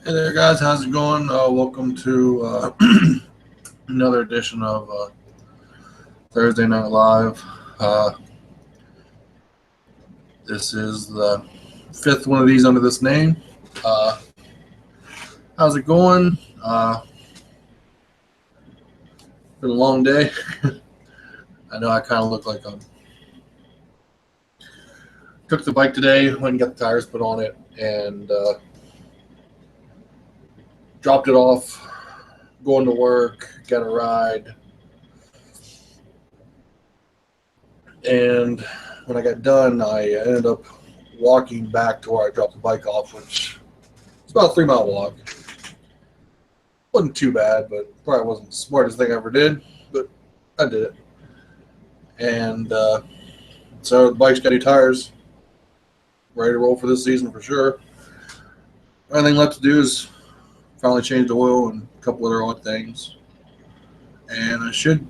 Hey there, guys. How's it going? Welcome to another edition of Thursday Night Live. Uh, this is the fifth one of these under this name. Uh, how's it going? Been a long day. I know I kind of look like I took the bike today, went and got the tires put on it, and dropped it off. Going to work, got a ride, and when I got done, I ended up walking back to where I dropped the bike off, which it's about a 3 mile walk. Wasn't too bad, but probably wasn't the smartest thing I ever did, but I did it. And so the bike's got new tires, ready to roll for this season for sure. Only thing left to do is finally change the oil and a couple other odd things. And I should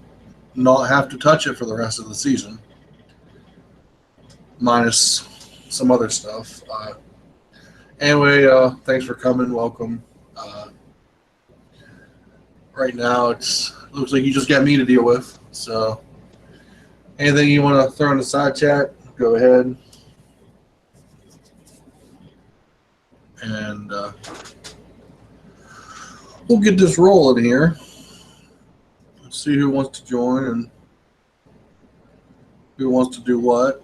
not have to touch it for the rest of the season, minus some other stuff. Anyway, thanks for coming. Welcome. Right now, it looks like you just got me to deal with. So, anything you want to throw in the side chat, go ahead. And we'll get this rolling here. Let's see who wants to join and who wants to do what.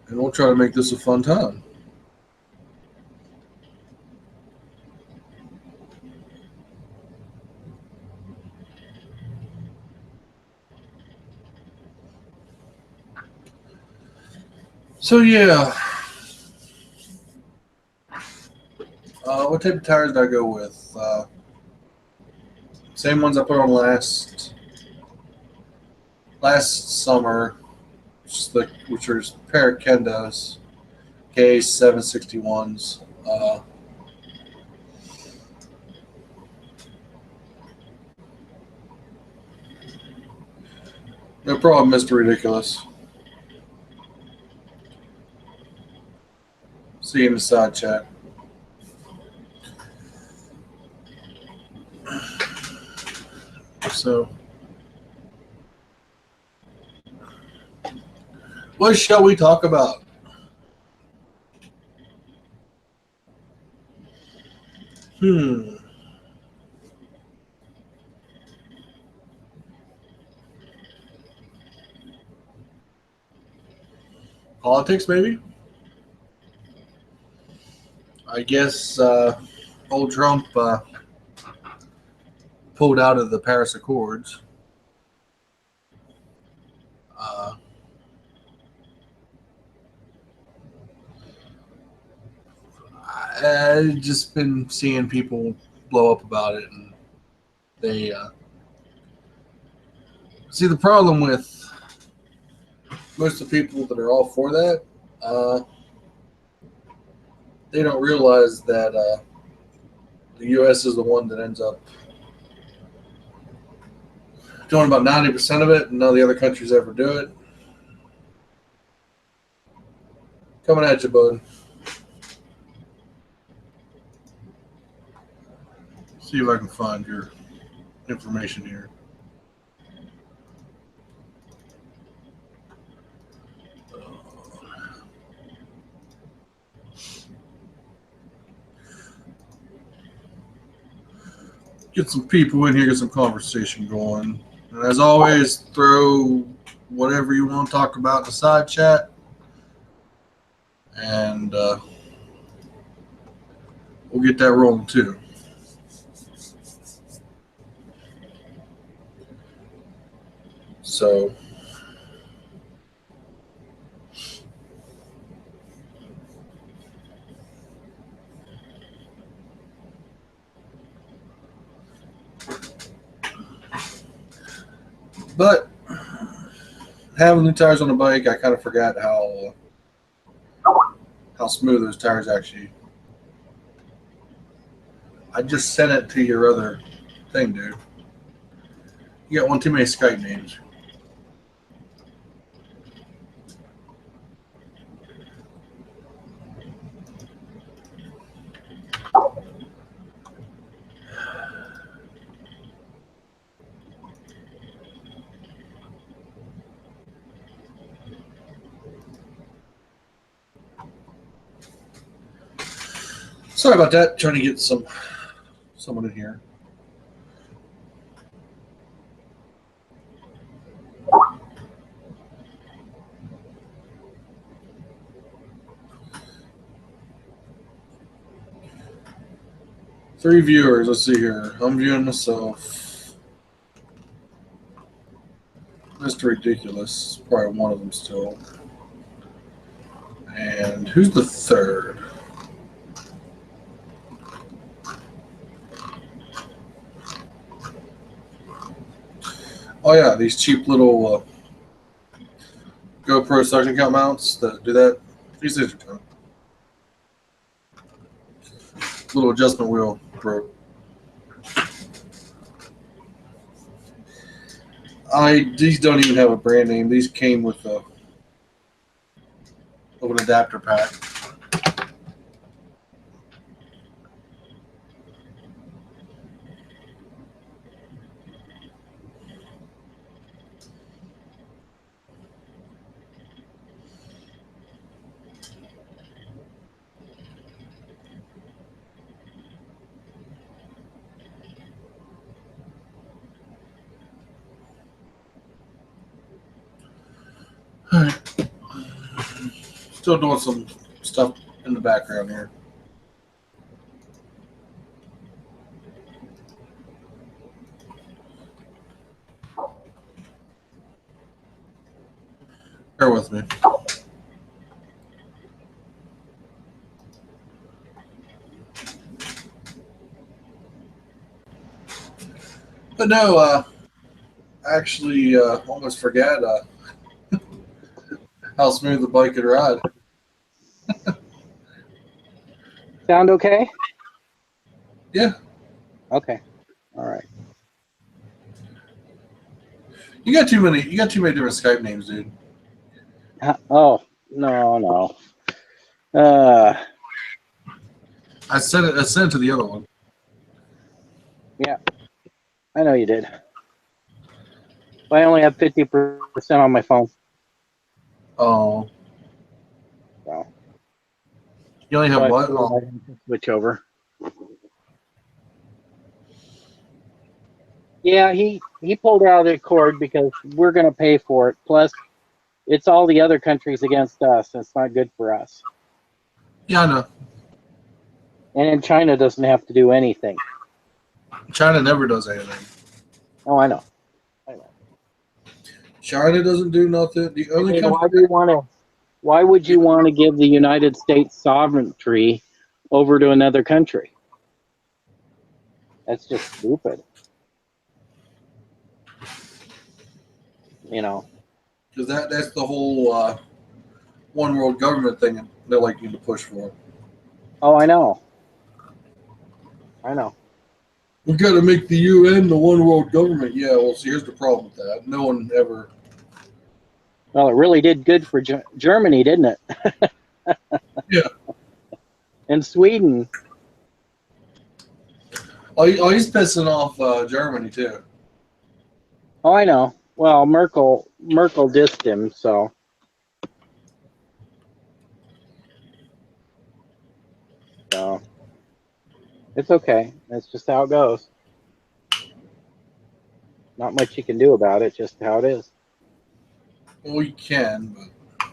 And we'll try to make this a fun time. So yeah, what type of tires did I go with? Same ones I put on last summer, which are a pair of Kendos K761s. No problem, Mr. Ridiculous. See you in the side chat. So, what shall we talk about? Politics, maybe? I guess old Trump pulled out of the Paris Accords. I've just been seeing people blow up about it, and they see the problem with most of the people that are all for that. They don't realize that the U.S. is the one that ends up doing about 90% of it, and none of the other countries ever do it. Coming at you, bud. See if I can find your information here. Get some people in here, get some conversation going. And as always, throw whatever you want to talk about in the side chat. And we'll get that rolling too. So, but having new tires on the bike, I kind of forgot how smooth those tires actually. I just sent it to your other thing, dude. You got one too many Skype names. Sorry about that. Trying to get someone in here. Three viewers. Let's see here. I'm viewing myself. Mr. Ridiculous. Probably one of them still. And who's the third? Oh yeah, these cheap little GoPro suction cup mounts that do that. These things are fun. Little adjustment wheel broke. These don't even have a brand name. These came with an adapter pack. All right. Still doing some stuff in the background here. Bear with me. But no, actually, almost forgot how smooth the bike could ride. Sound okay? Yeah. Okay. All right. You got too many different Skype names, dude. Oh, no. I sent it to the other one. Yeah. I know you did. But I only have 50% on my phone. Oh. So. You only have what? Oh. Switch over. Yeah, he pulled out of the cord because we're going to pay for it. Plus, it's all the other countries against us. It's not good for us. Yeah, I know. And China doesn't have to do anything. China never does anything. Oh, I know. China doesn't do nothing. The only country. Why would you want to give the United States sovereignty over to another country? That's just stupid. You know. Because that's the whole one world government thing they're like you to push for. Oh, I know. We've got to make the UN the one world government. Yeah, well, see, here's the problem with that. No one ever. Well, it really did good for Germany, didn't it? Yeah. And Sweden. Oh, he's pissing off Germany too. Oh, I know. Well, Merkel dissed him, so. So. It's okay. That's just how it goes. Not much you can do about it, just how it is. Well, you can, but.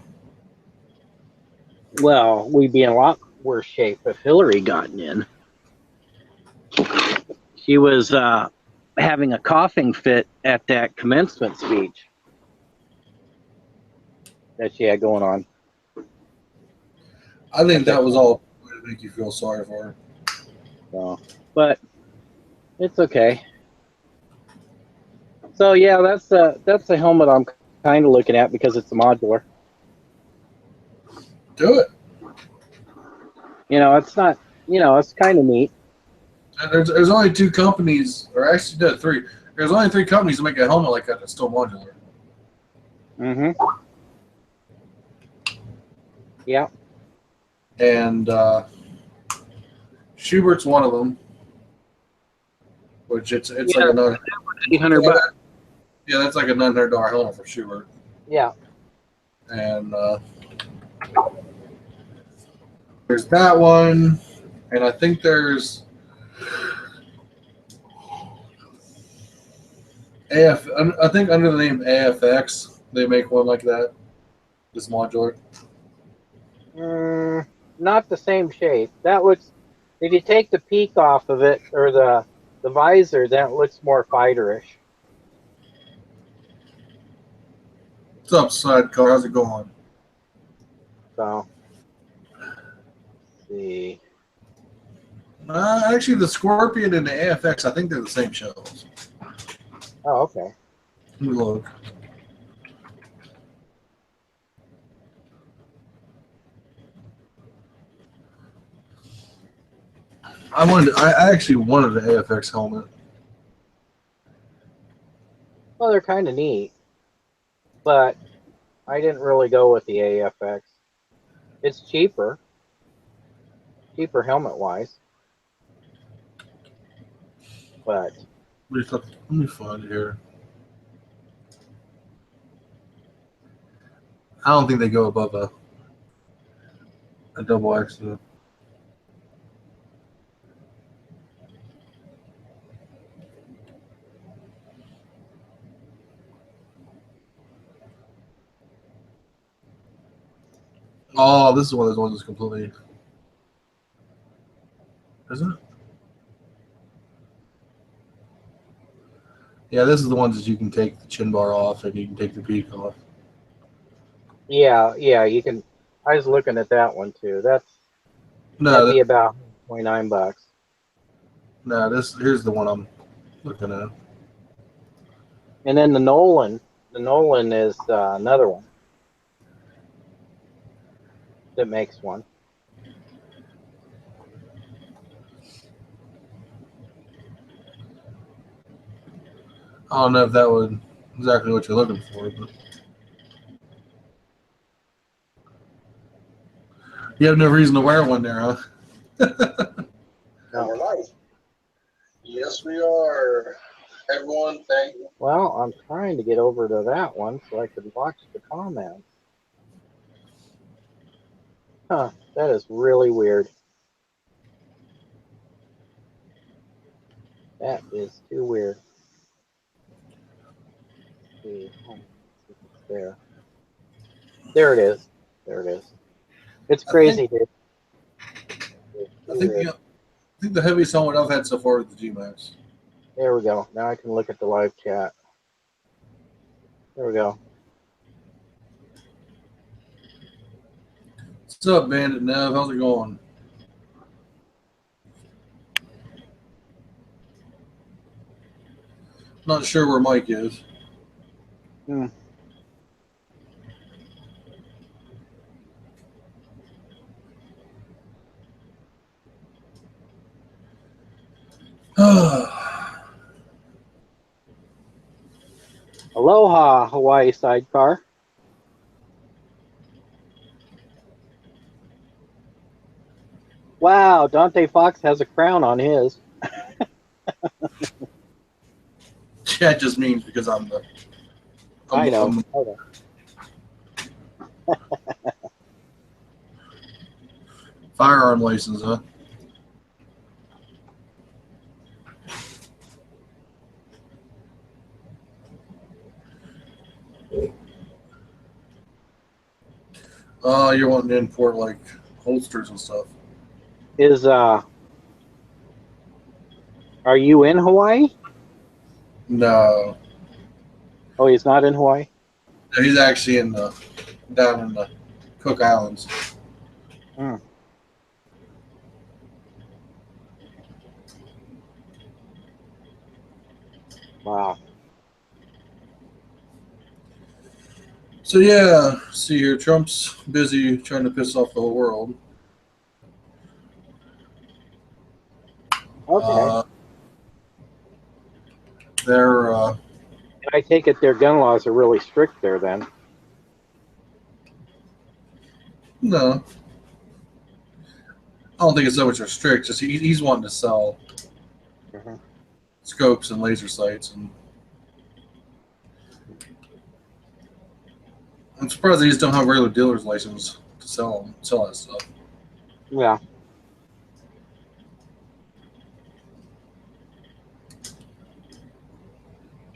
Well, we'd be in a lot worse shape if Hillary gotten in. She was having a coughing fit at that commencement speech that she had going on. I think that was all to make you feel sorry for her. So, but it's okay. So yeah, that's the helmet I'm kind of looking at because it's a modular. Do it. You know, it's not. You know, it's kind of neat. And there's only two companies, or actually three. There's only three companies that make a helmet like that that's still modular. Mm-hmm. Yeah. And Schubert's one of them, which it's like another $800. Yeah, that's like a $900 helmet for Schubert. Yeah. And there's that one. And I think there's I think under the name AFX, they make one like that. This modular. Not the same shape. That looks. If you take the peak off of it or the visor, that looks more fighterish. What's up, Sidecar? How's it going? So, let's see. Actually, the Scorpion and the AFX, I think they're the same shells. Oh, okay. Let me look. I actually wanted the AFX helmet. Well, they're kind of neat, but I didn't really go with the AFX. It's cheaper helmet wise, but Let me find it here. I don't think they go above a double accident. Oh, this is one of those ones that's completely. Isn't it? Yeah, this is the ones that you can take the chin bar off and you can take the peak off. yeah, you can. I was looking at that one too. That'd No, be about $29. no. Here's the one I'm looking at. And then the Nolan is another one that makes one. I don't know if that would exactly what you're looking for, but you have no reason to wear one there, huh? And we're live. Yes, we are. Everyone, thank you. Well, I'm trying to get over to that one so I could watch the comments. Huh, that is really weird. That is too weird. Let's see. Oh, let's see if it's there. There it is. There it is. It's crazy, dude. I think the heaviest helmet I've had so far is the G-Max. There we go. Now I can look at the live chat. There we go. What's up, Bandit Nev? How's it going? Not sure where Mike is. Aloha, Hawaii Sidecar. Wow, Dante Fox has a crown on his. That just means because I'm the. I know. Firearm license, huh? You're wanting to import like holsters and stuff. Are you in Hawaii? No. Oh, he's not in Hawaii? He's actually down in the Cook Islands. Wow. So yeah, see here, Trump's busy trying to piss off the whole world. Okay. I take it their gun laws are really strict there then. No. I don't think it's so much restrict. Just he's wanting to sell scopes and laser sights, and I'm surprised they just don't have a regular dealer's license to sell that stuff. Yeah.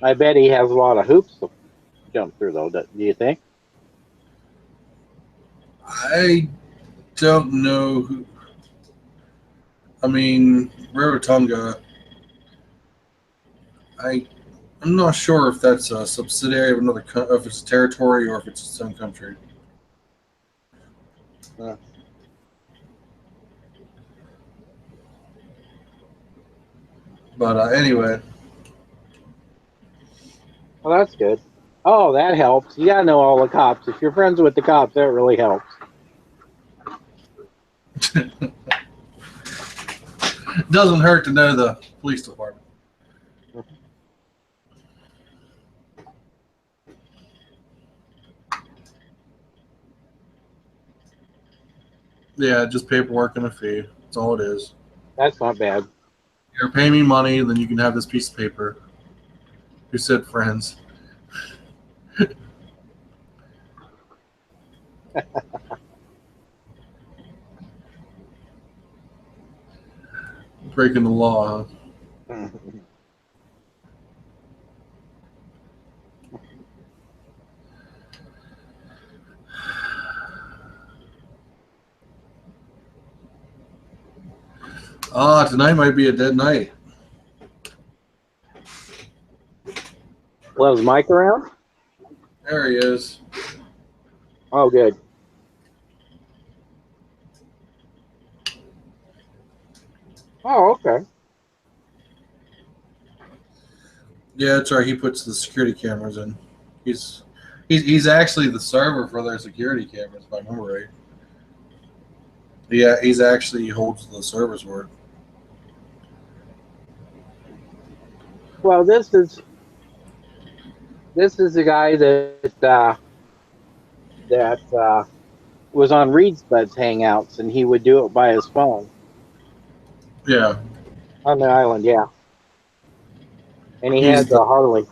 I bet he has a lot of hoops to jump through, though. Do you think? I don't know who. I mean, Rarotonga. I'm not sure if that's a subsidiary of another, if it's a territory or if it's its own country. Yeah. But anyway, Well, that's good. Oh, that helps. You gotta know all the cops. If you're friends with the cops, that really helps. it doesn't hurt to know the police department. Yeah, just paperwork and a fee. That's all it is. That's not bad. You're paying me money, then you can have this piece of paper. Who said friends? Breaking the law, huh? Tonight might be a dead night. Well, is Mike around? There he is. Oh, good. Oh, okay. Yeah, that's right. He puts the security cameras in. He's actually the server for their security cameras, if I remember right. Yeah, he's actually holds the server's word. Well, this is the guy that was on Reed's Buds Hangouts, and he would do it by his phone Yeah, on the island. Yeah, and he he's had the. the Harley.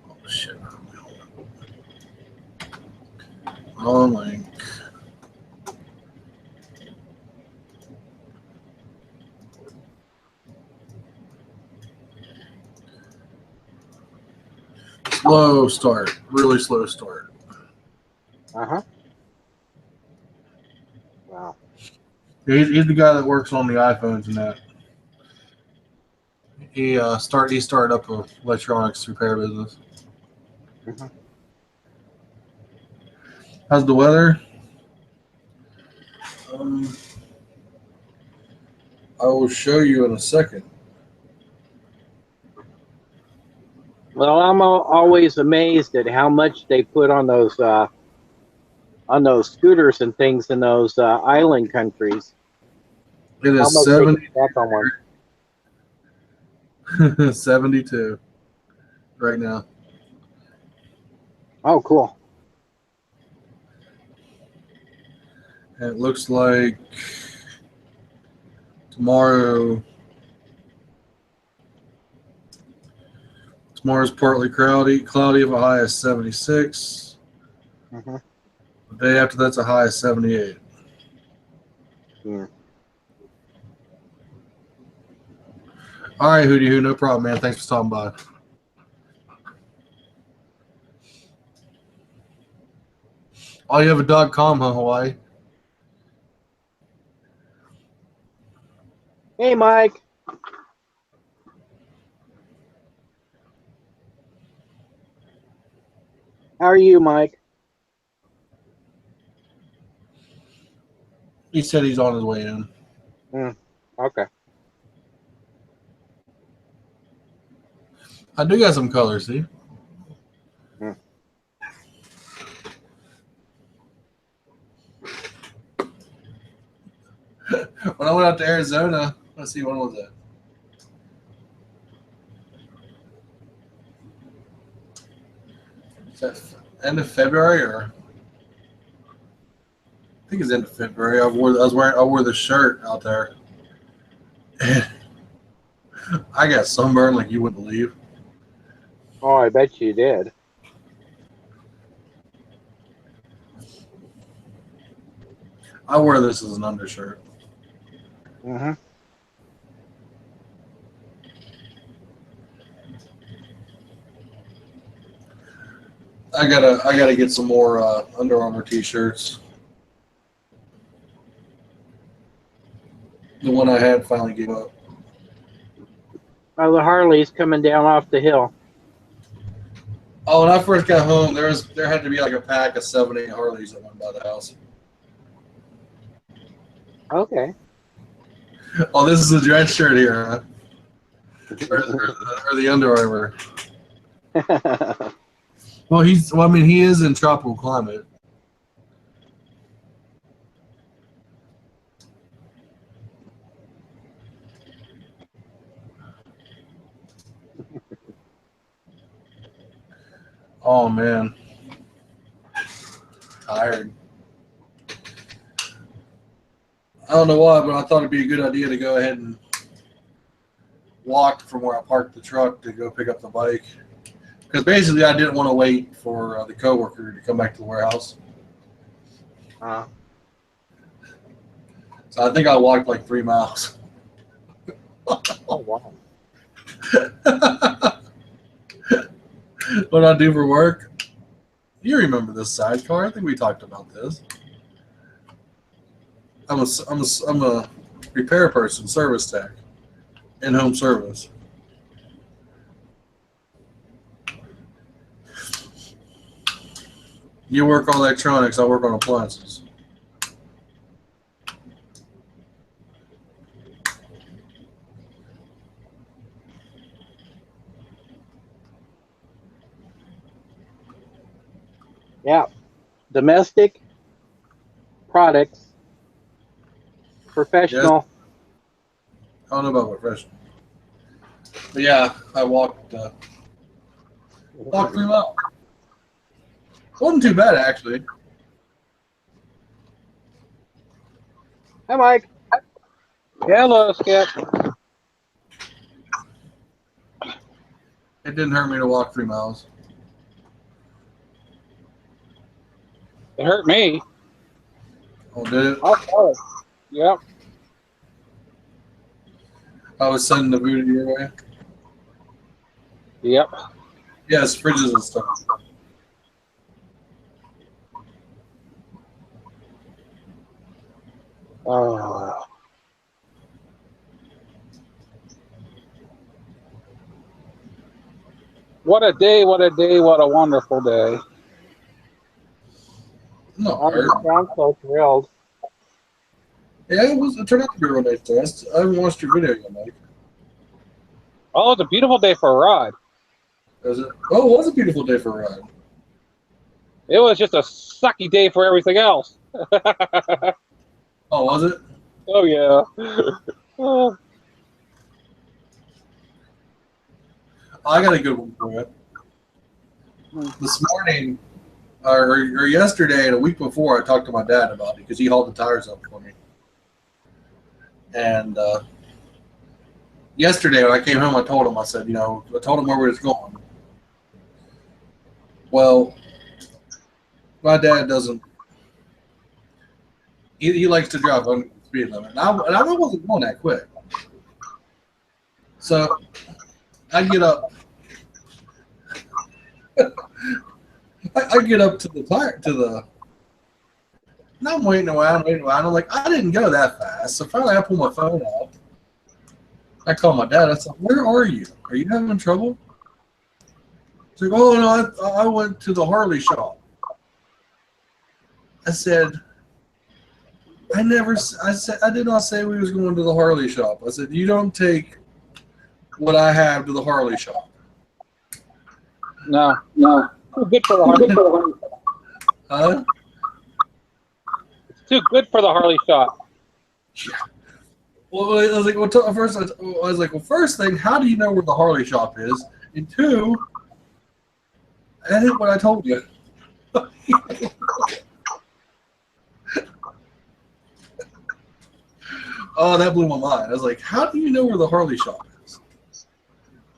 Oh, shit. Oh my. Slow start. Really slow start. Uh-huh. Wow. He's the guy that works on the iPhones and that. He started up a electronics repair business. Mhm. How's the weather? Um, I will show you in a second. Well, I'm always amazed at how much they put on those scooters and things in those island countries. It How is much they get back on one? 72 right now. Oh, cool. And it looks like tomorrow's partly cloudy of a high of 76. Mm-hmm. The day after that's a high of 78. Yeah. All right, Hootie Hoo, no problem, man. Thanks for stopping by. Oh, you have a .com, huh, Hawaii? Hey, Mike. How are you, Mike? He said he's on his way in. Okay. I do got some colors, see? Mm. When I went out to Arizona, let's see, when was that? Is that end of February or? I think it's end of February. I wore the shirt out there. I got sunburned like you wouldn't believe. Oh, I bet you did. I wear this as an undershirt. Mm-hmm. I gotta get some more Under Armour t-shirts. The one I had finally gave up. Oh, the Harley's coming down off the hill. Oh, when I first got home, there had to be like a pack of 7, 8 Harleys that went by the house. Okay. Oh, this is a dress shirt here, huh? Or the Under Armour. Well, I mean, he is in tropical climate. Oh man, tired. I don't know why, but I thought it'd be a good idea to go ahead and walk from where I parked the truck to go pick up the bike. Because basically, I didn't want to wait for the coworker to come back to the warehouse. Uh, So I think I walked like 3 miles. oh, wow. What I do for work? You remember this sidecar? I think we talked about this. I'm a repair person, service tech, in-home service. You work on electronics, I work on appliances. Yeah. Domestic products, professional. Yes. I don't know about professional. But yeah, I walked 3 miles. Wasn't too bad, actually. Hi, Mike. Hello, Skip. It didn't hurt me to walk 3 miles. It hurt me. Oh, did it? Oh, yep. I was sending the booty your way. Yep. Yes, fridges and stuff. Oh. What a day, what a day, what a wonderful day. No, I'm so thrilled. yeah, it turned out to be a real nice test. I haven't watched your video yet, Mike. Oh, it's a beautiful day for a ride. Was it? Oh, it was a beautiful day for a ride. It was just a sucky day for everything else. Oh, was it? Oh, yeah. Oh. I got a good one for you. This morning, or yesterday and a week before, I talked to my dad about it because he hauled the tires up for me. And yesterday when I came home, I told him, I said, I told him where we was going. Well, my dad doesn't. He likes to drive under the speed limit, and I wasn't going that quick. So I get up. I get up to the tire and I'm waiting around. I'm like, I didn't go that fast. So finally, I pull my phone out. I call my dad. I said, "Where are you? Are you having trouble?" He's like, "Oh no, I went to the Harley shop." I said, I did not say we was going to the Harley shop. I said, you don't take what I have to the Harley shop. No. Too good for the Harley. Huh? It's too good for the Harley shop. Yeah. Well, I was like, first thing, how do you know where the Harley shop is? And two, that ain't what I told you. Oh, that blew my mind. I was like, how do you know where the Harley shop is? Is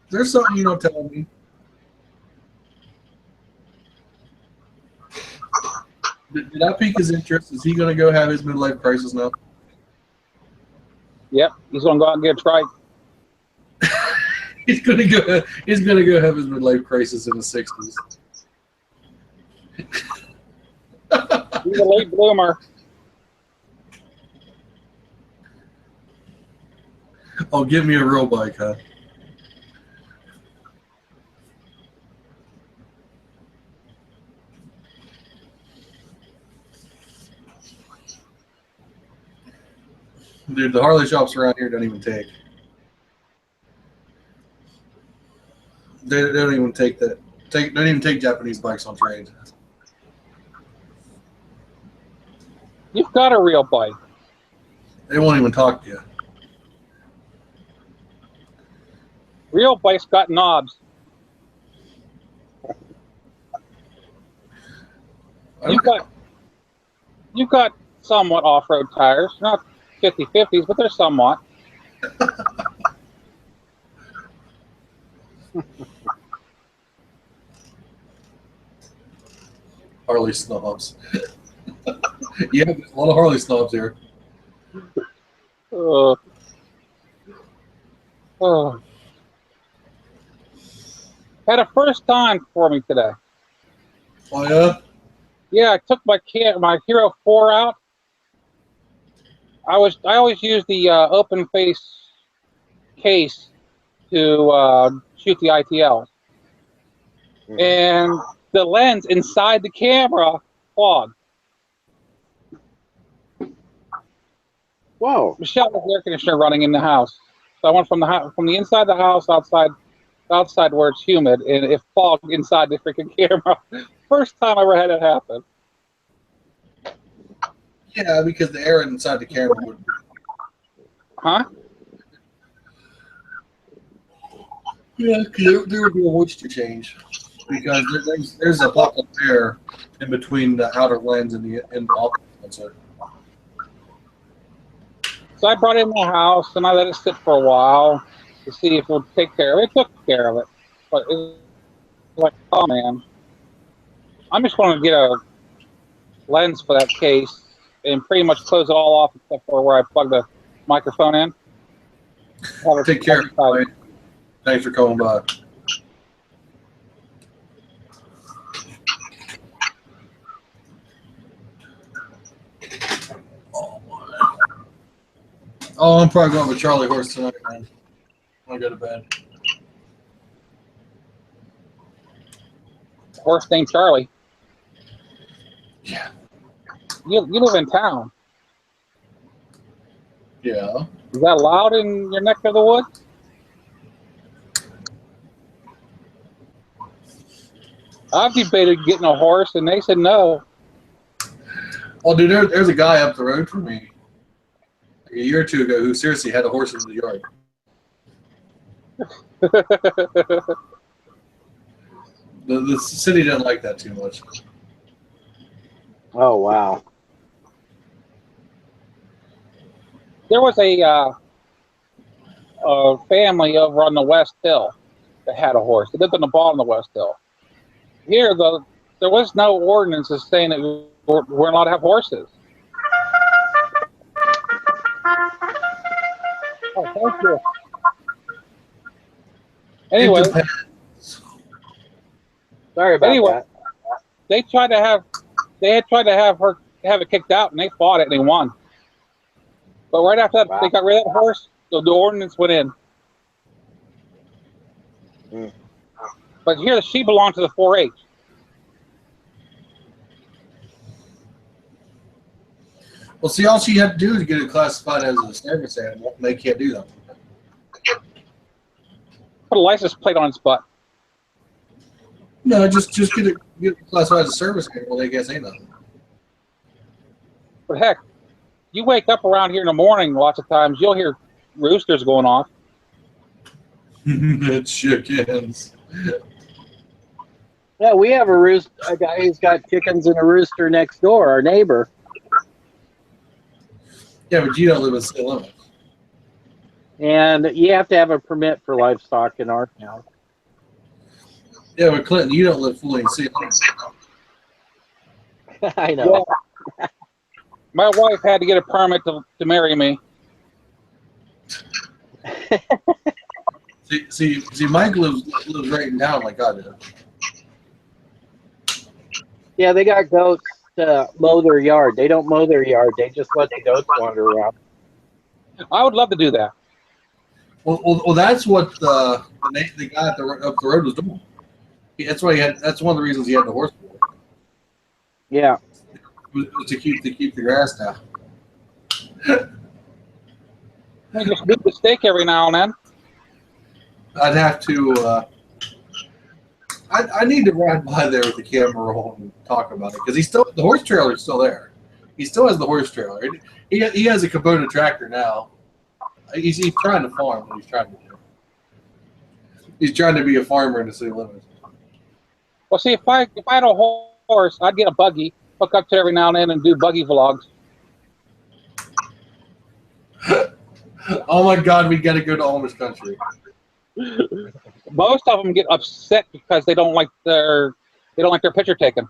there something you don't tell me? Did I pique his interest? Is he going to go have his midlife crisis now? Yep, he's gonna go out and get a trike. He's going to go. He's going to go have his midlife crisis in his 60s. He's a late bloomer. Oh, give me a real bike, huh? Dude, the Harley shops around here don't even take. They don't even take that. Don't even take Japanese bikes on trade. You've got a real bike. They won't even talk to you. Real bike's got knobs. You've got somewhat off-road tires, not 50/50s, but they're somewhat. Harley snobs. Yeah, there's a lot of Harley snobs here. Had a first time for me today. Oh yeah. Yeah, I took my Hero 4 out. I always use the open face case to shoot the ITLs, and the lens inside the camera clogged. Whoa. Michelle has the air conditioner running in the house, so I went from the inside of the house outside where it's humid, and it fogged inside the freaking camera. First time I ever had it happen. Yeah, because the air inside the camera would. Huh? Yeah, there would be a moisture change because there's a block of air in between the outer lens and the optic sensor. So I brought it in the house and I let it sit for a while to see if it would take care of it. It took care of it, but it was like, oh man, I'm just going to get a lens for that case and pretty much close it all off except for where I plug the microphone in. Take care. Thanks for coming by. Oh, I'm probably going with Charlie Horse tonight, man. I go to bed. Horse named Charlie. Yeah. You live in town. Yeah. Is that allowed in your neck of the woods? I've debated getting a horse, and they said no. Oh, dude, there's a guy up the road from me a year or two ago who seriously had a horse in the yard. The city doesn't like that too much. Oh, wow. There was a family over on the West Hill that had a horse. They lived on the bottom of the West Hill. Here, though, there was no ordinances saying that we're allowed to have horses. Oh, thank you. Anyway, Sorry about that. they had tried to have it kicked out, and they fought it and they won. But right after that, they got rid of the horse. The ordinance went in. But here, she belonged to the 4-H. Well, see, all she had to do is get it classified as a service animal, and they can't do that. Put a license plate on its butt. No, just get it classified as a service animal. They can't say nothing. But heck, you wake up around here in the morning, lots of times you'll hear roosters going off. It's chickens. Yeah, we have a guy who's got chickens and a rooster next door, our neighbor. Yeah, but you don't live in city limits. And you have to have a permit for livestock in our town. Yeah, but Clinton, you don't live fully in city limits. I know. My wife had to get a permit to marry me. See, Mike lives right in town like I do. Yeah, they got goats to mow their yard. They don't mow their yard. They just let the goats wander around. I would love to do that. Well, that's what the guy up the road was doing. That's why he had. That's one of the reasons he had the horse for. Yeah. Was to keep the grass down. I just do the steak every now and then. I'd have to. I need to ride by there with the camera roll and talk about it because the horse trailer's still there. He still has the horse trailer. He has a Kubota tractor now. He's trying to farm. What he's trying to do. He's trying to be a farmer in the city limits. Well, see, if I had a horse, I'd get a buggy, hook up to it every now and then, and do buggy vlogs. Oh my God, we got to go to Amish country. Most of them get upset because they don't like their picture taken.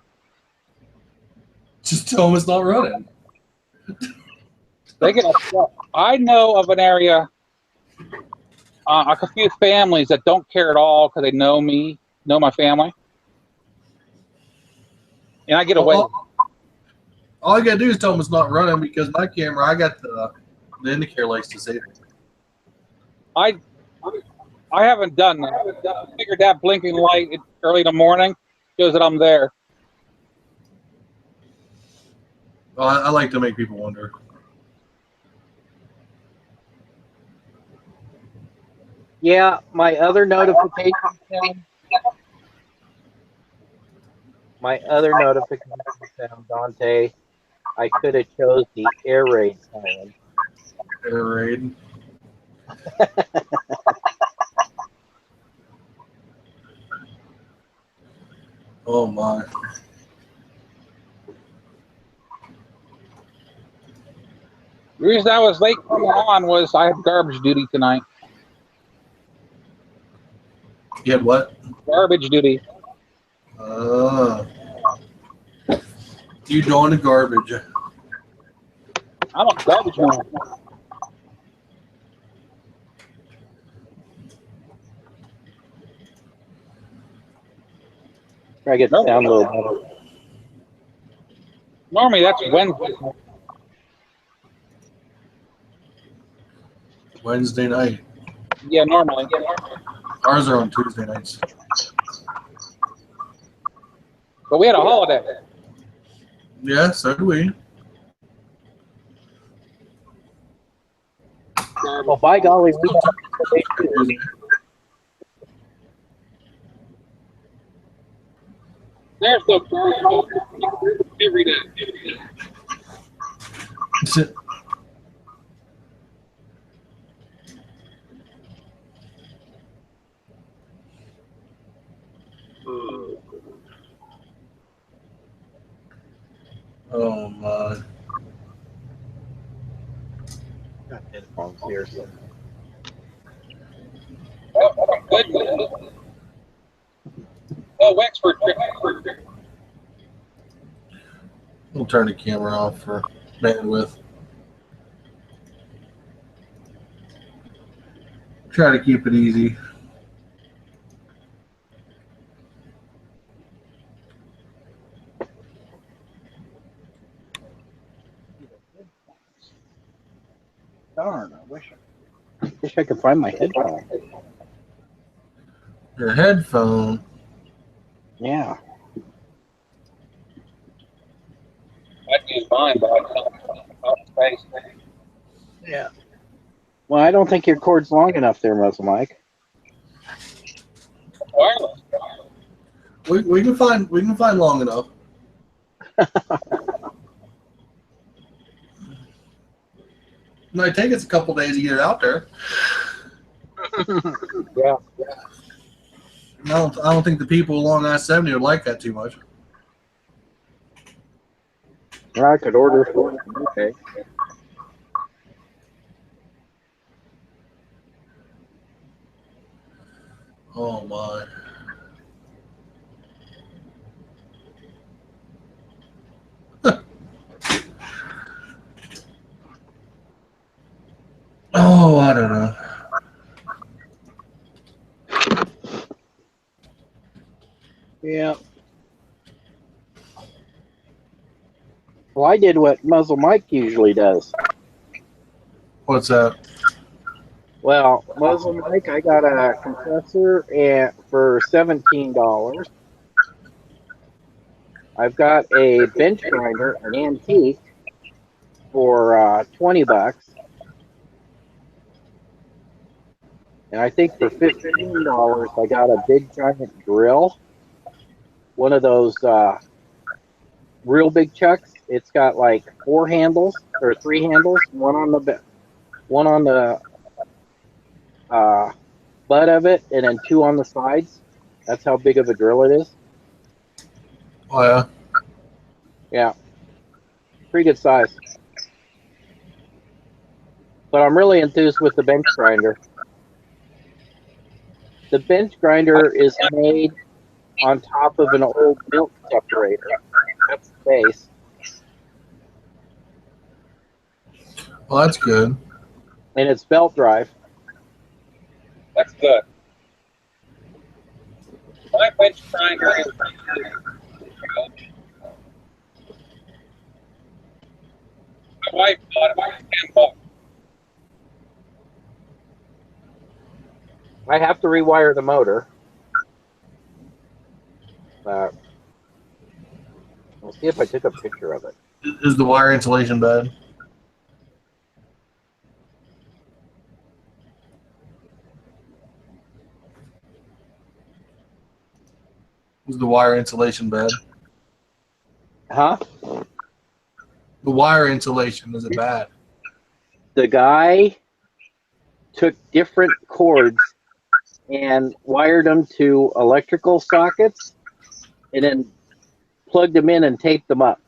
Just tell him it's not running. They get upset. I know of an area, a few families that don't care at all because they know me, know my family, and I get away. All I gotta do is tell him it's not running because my camera, I got the indicator lights disabled. I haven't done that. I figured that blinking light early in the morning shows that I'm there. Well, I like to make people wonder. Yeah, my other notification sound, Dante, I could have chose the air raid siren. Air raid. Oh my. The reason I was late coming on was I had garbage duty tonight. You had what? Garbage duty. You doing the garbage? I'm a garbage man. Try to get the sound a little better. Normally that's Wednesday. Wednesday night. Yeah, normally. Ours are on Tuesday nights. But we had a holiday. Yeah, so do we. Well, by golly, we got There's the every day. Oh my. got headphones here. So. Oh, goodness. Oh, Wexford. We'll turn the camera off for bandwidth. Try to keep it easy. Darn, I wish I could find my headphones. Your headphone. Yeah. I'd use mine, but I don't space. Yeah. Well, I don't think your cord's long enough there, Muzzle Mike. Wireless. We can find long enough. It might take us a couple days to get it out there. Yeah. I don't think the people along I-70 would like that too much. Yeah, I could order. Okay. Oh my. Yeah. Well, I did what Muzzle Mike usually does. What's that? Well, Muzzle Mike, I got a compressor for $17. I've got a bench grinder, an antique, for $20. And I think for $15, I got a big giant drill, one of those real big chucks. It's got like 4 handles or 3 handles, one on the butt of it, and then 2 on the sides. That's how big of a drill it is. Oh yeah. Yeah, pretty good size. But I'm really enthused with the bench grinder. The bench grinder is made on top of an old milk separator. That's the base. Well, that's good. And it's belt drive. That's good. My bench grinder is my wife bought it for $10. I have to rewire the motor. We'll see if I took a picture of it. Is the wire insulation bad? Is the wire insulation bad? Huh? The wire insulation, is it bad? The guy took different cords and wired them to electrical sockets and then plugged them in and taped them up.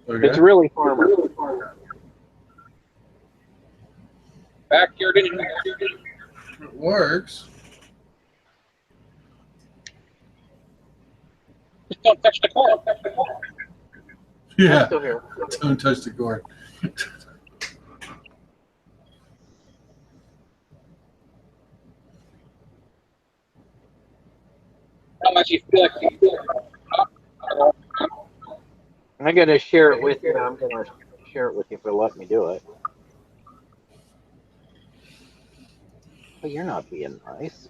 Okay. It's really farmer. Backyard engineer. It works. Just don't touch the cord. I'm Yeah. still here. Don't touch the cord. How much you feel like I'm going to share it with you. I'm going to share it with you if you'll let me do it. But you're not being nice.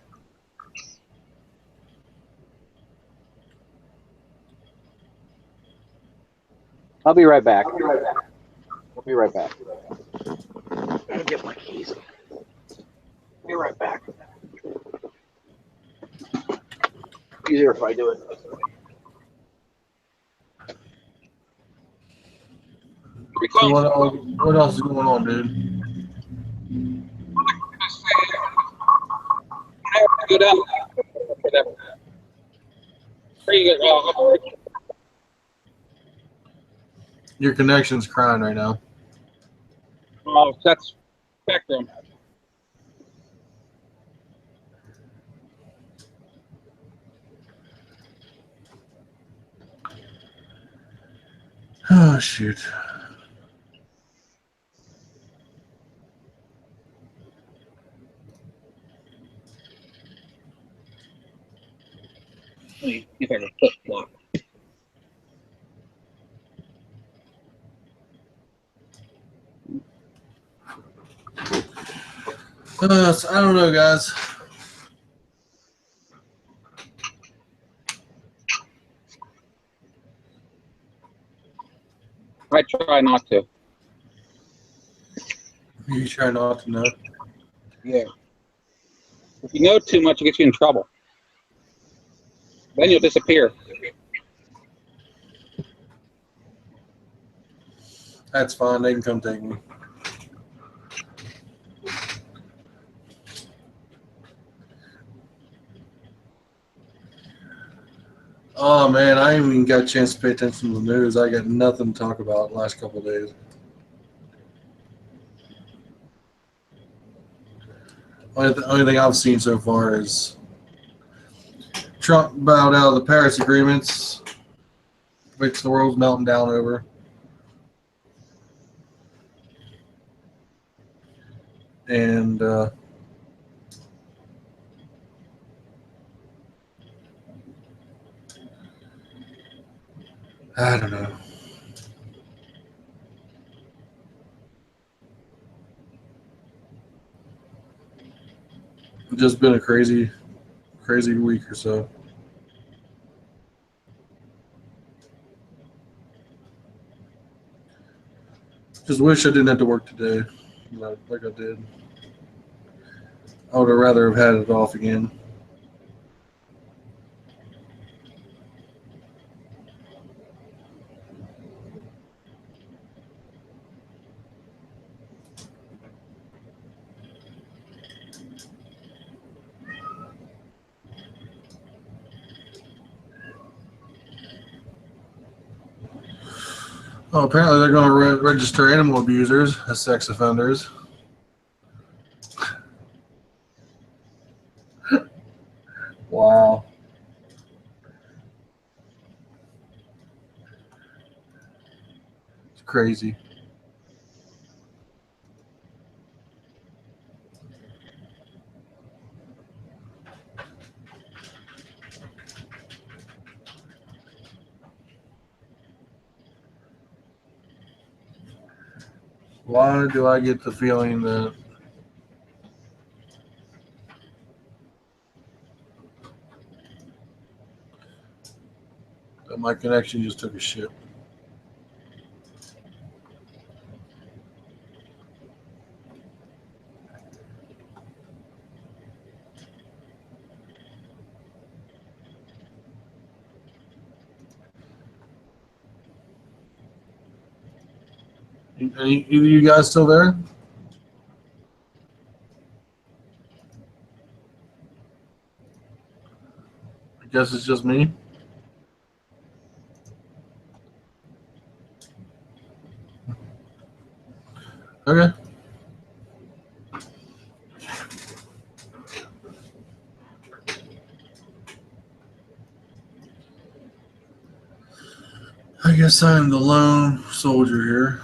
I'll be right back. I'll be right back. Let me get my keys. Be right back. Easier if I do it. So what else is going on, dude? I have to go down. Whatever. Where you go? Your connection's crying right now. Oh, that's Spectrum. Oh, shoot. Let me see if I can flip flop. So I don't know, guys. I try not to. You try not to know. Yeah. If you know too much, it gets you in trouble. Then you'll disappear. That's fine. They can come take me. Oh, man. I ain't even got a chance to pay attention to the news. I got nothing to talk about the last couple of days. Only thing I've seen so far is Trump bowed out of the Paris agreements, which the world's melting down over. And I don't know. It's just been a crazy week or so. Just wish I didn't have to work today, like I did. I would have rather have had it off again. Oh, apparently they're going to register animal abusers as sex offenders. Wow. It's crazy. Why do I get the feeling that my connection just took a shit? Either you guys still there? I guess it's just me. Okay. I guess I'm the lone soldier here.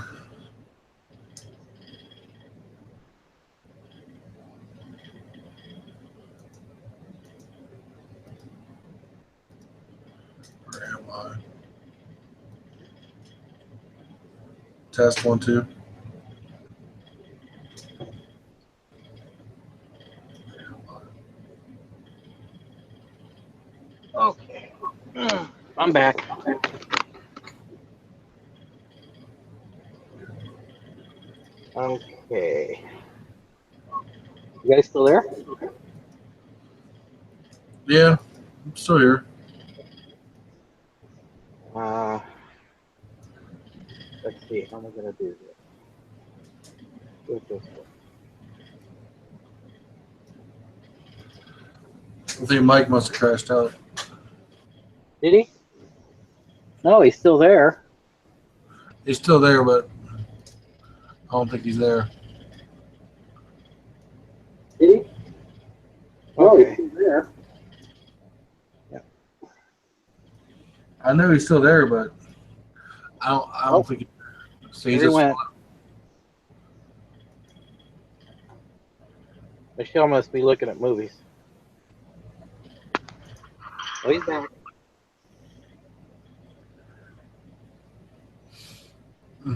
Where am I? Test 1, 2. Okay. I'm back. Okay. You guys still there? Yeah, I'm still here. Let's see. How am I going to do this? Do it this way. I think Mike must have crashed out. Did he? No, he's still there. He's still there, but I don't think he's there. Did he? No, he's still there. Yeah. I know he's still there, but I don't think he He went. Michelle must be looking at movies. Oh, he's back.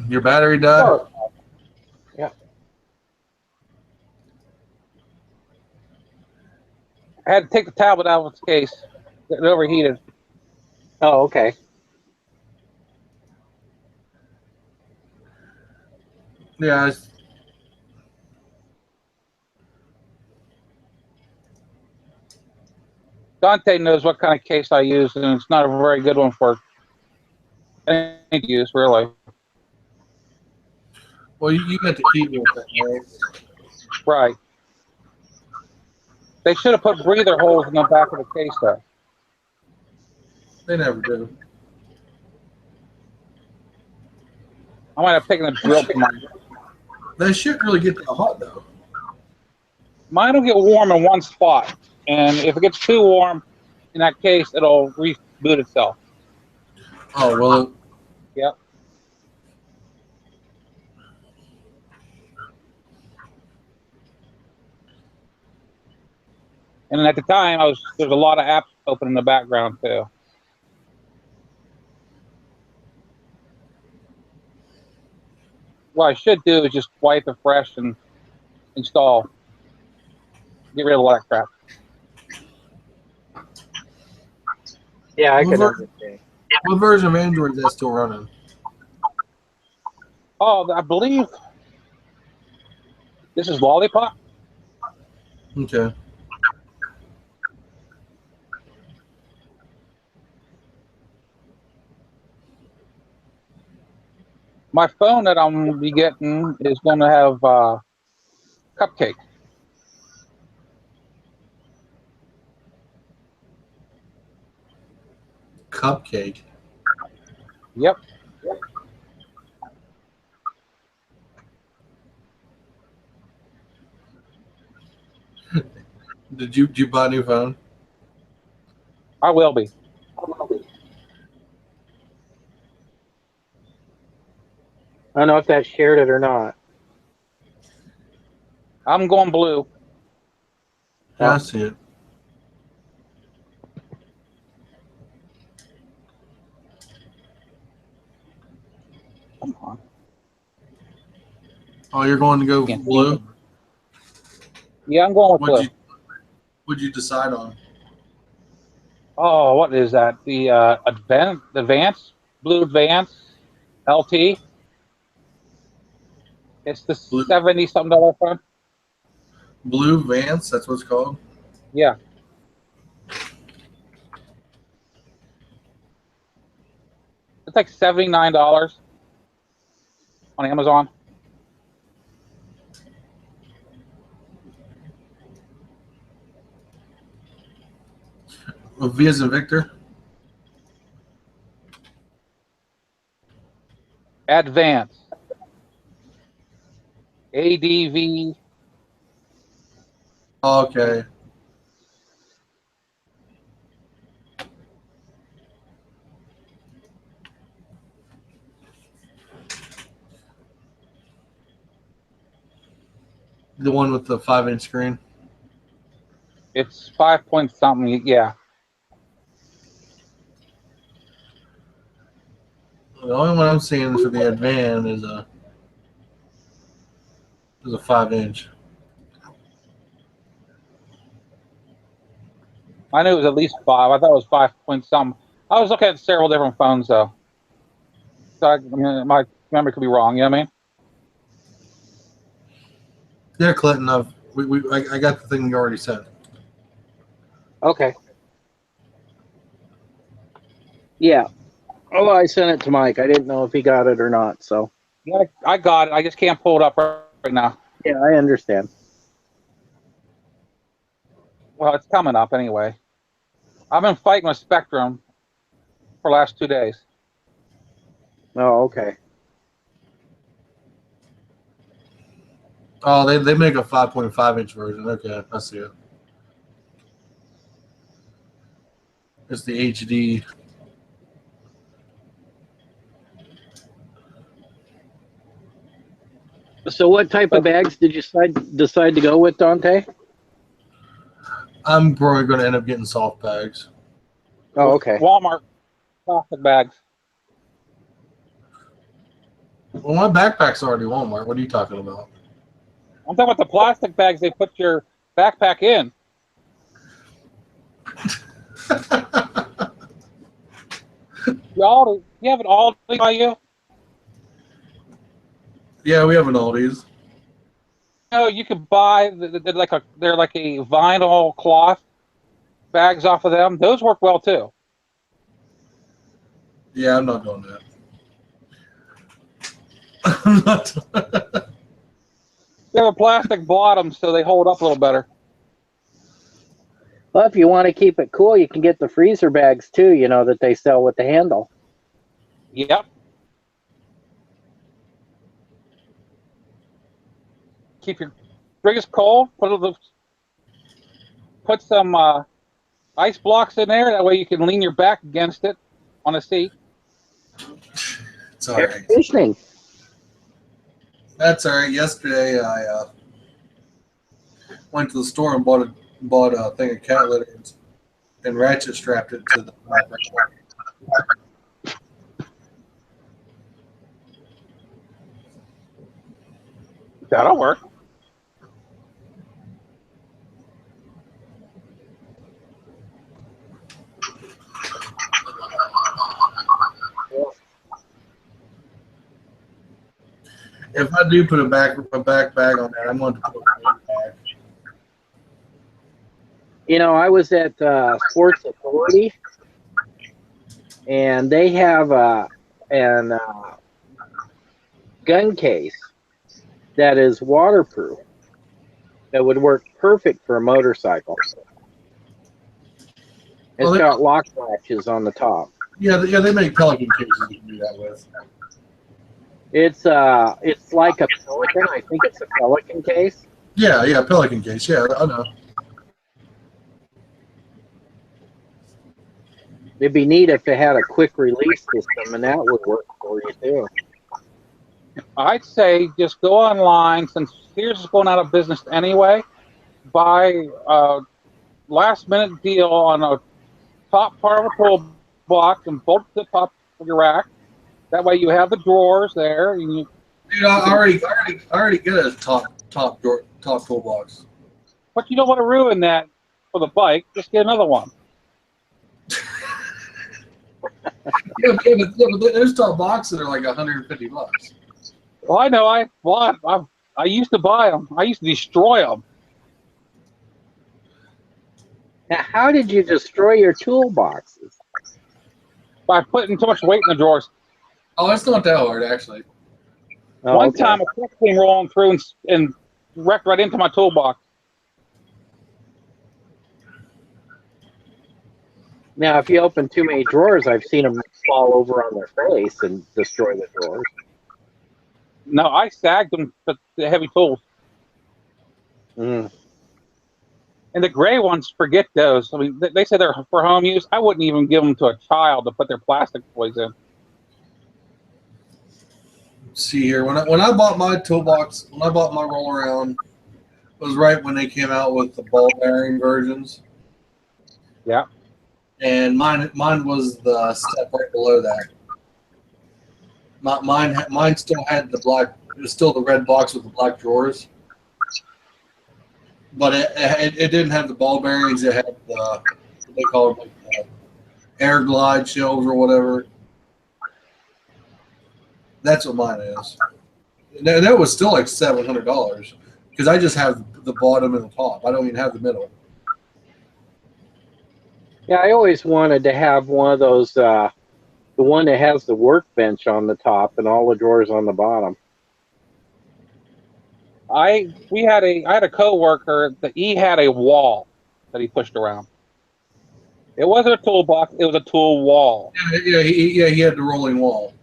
Your battery died? Oh. Yeah. I had to take the tablet out of its case. It overheated. Oh, okay. Yeah. Dante knows what kind of case I use, and it's not a very good one for any use, really. Well, you got the keyboard thing, right? Right. They should have put breather holes in the back of the case, though. They never do. I might have taken a drill to mine. They shouldn't really get that hot, though. Mine will get warm in one spot, and if it gets too warm in that case, it'll reboot itself. Oh, well. Yep. And at the time, there's a lot of apps open in the background too. what I should do is just wipe it fresh and install. Get rid of all that crap. Yeah, I What, can ver- understand. what version of Android is that still running? Oh, I believe this is Lollipop. Okay. My phone that I'm gonna be getting is going to have Cupcake. Cupcake. Yep. Did you buy a new phone? I will be. I don't know if that shared it or not. I'm going blue. Yeah, I see it. Come on. Oh, you're going to go Can't see blue? it. Yeah, I'm going with blue. What'd you decide on? Oh, what is that? The Advance Blue Advance LT. It's the Blue $70-something phone. Blue Vance, that's what it's called. Yeah. It's like $79 on Amazon. V as in Victor. Advance. ADV. Okay. The one with the 5-inch screen. It's 5 point something. Yeah. The only one I'm seeing for the Advan is a 5-inch. I knew it was at least 5. I thought it was 5 point something. I was looking at several different phones though. So I mean, my memory could be wrong. You know what I mean? Yeah, Clinton. I got the thing you already sent. Okay. Yeah. Oh, I sent it to Mike. I didn't know if he got it or not. So. Yeah, I got it. I just can't pull it up right now. Yeah, I understand. Well, it's coming up anyway. I've been fighting with Spectrum for the last 2 days. Oh, okay. Oh, they make a 5.5-inch version. Okay, I see it. It's the HD. So, what type of bags did you decide to go with, Dante? I'm probably going to end up getting soft bags. Oh, okay. Walmart plastic bags. Well, my backpack's already Walmart. What are you talking about? I'm talking about the plastic bags they put your backpack in. You have an Aldi by you? Yeah, we have an Aldi's. No, you could buy they're like a vinyl cloth bags off of them. Those work well too. Yeah, I'm not doing that. I'm not. They have a plastic bottom, so they hold up a little better. Well, if you want to keep it cool, you can get the freezer bags too. You know that they sell with the handle. Yep. Keep your drinks cold. Put some ice blocks in there. That way you can lean your back against it on a seat. It's all right. Conditioning. That's all right. Yesterday, I went to the store and bought a thing of cat litter and ratchet strapped it to the back. That'll work. If I do put a back bag on that, I'm going to put a weight bag. You know, I was at Sports Authority, and they have an gun case that is waterproof that would work perfect for a motorcycle. It's got lock latches on the top. Yeah, they make Pelican cases you can do that with. It's like a Pelican. I think it's a Pelican case. Yeah, Pelican case. Yeah, I know. It'd be neat if it had a quick release system, and that would work for you too. I'd say just go online, since Sears is going out of business anyway. Buy a last minute deal on a top part of a toolbox and bolt the top of your rack. That way you have the drawers there. And you, Dude, I already get a top toolbox. but you don't want to ruin that for the bike. Just get another one. Yeah, but there's top boxes that are like $150. Well, I know. I used to buy them. I used to destroy them. Now, how did you destroy your toolboxes? By putting too much weight in the drawers. Oh, it's not that hard, actually. Oh, One okay. time a truck came rolling through and wrecked right into my toolbox. Now, if you open too many drawers, I've seen them fall over on their face and destroy the drawers. No, I sagged them with the heavy tools. Mm. And the gray ones, forget those. I mean, they say they're for home use. I wouldn't even give them to a child to put their plastic toys in. Let's see here, when I bought my toolbox, when I bought my roll around, it was right when they came out with the ball bearing versions. Yeah. And mine was the step right below that. Mine still had the black. It was still the red box with the black drawers, but it didn't have the ball bearings. It had the what they call it, like the air glide shelves or whatever. That's what mine is. And that was still like $700 because I just have the bottom and the top. I don't even have the middle. Yeah, I always wanted to have one of those, the one that has the workbench on the top and all the drawers on the bottom. I had a coworker that he had a wall that he pushed around. It wasn't a toolbox; it was a tool wall. Yeah, he had the rolling wall.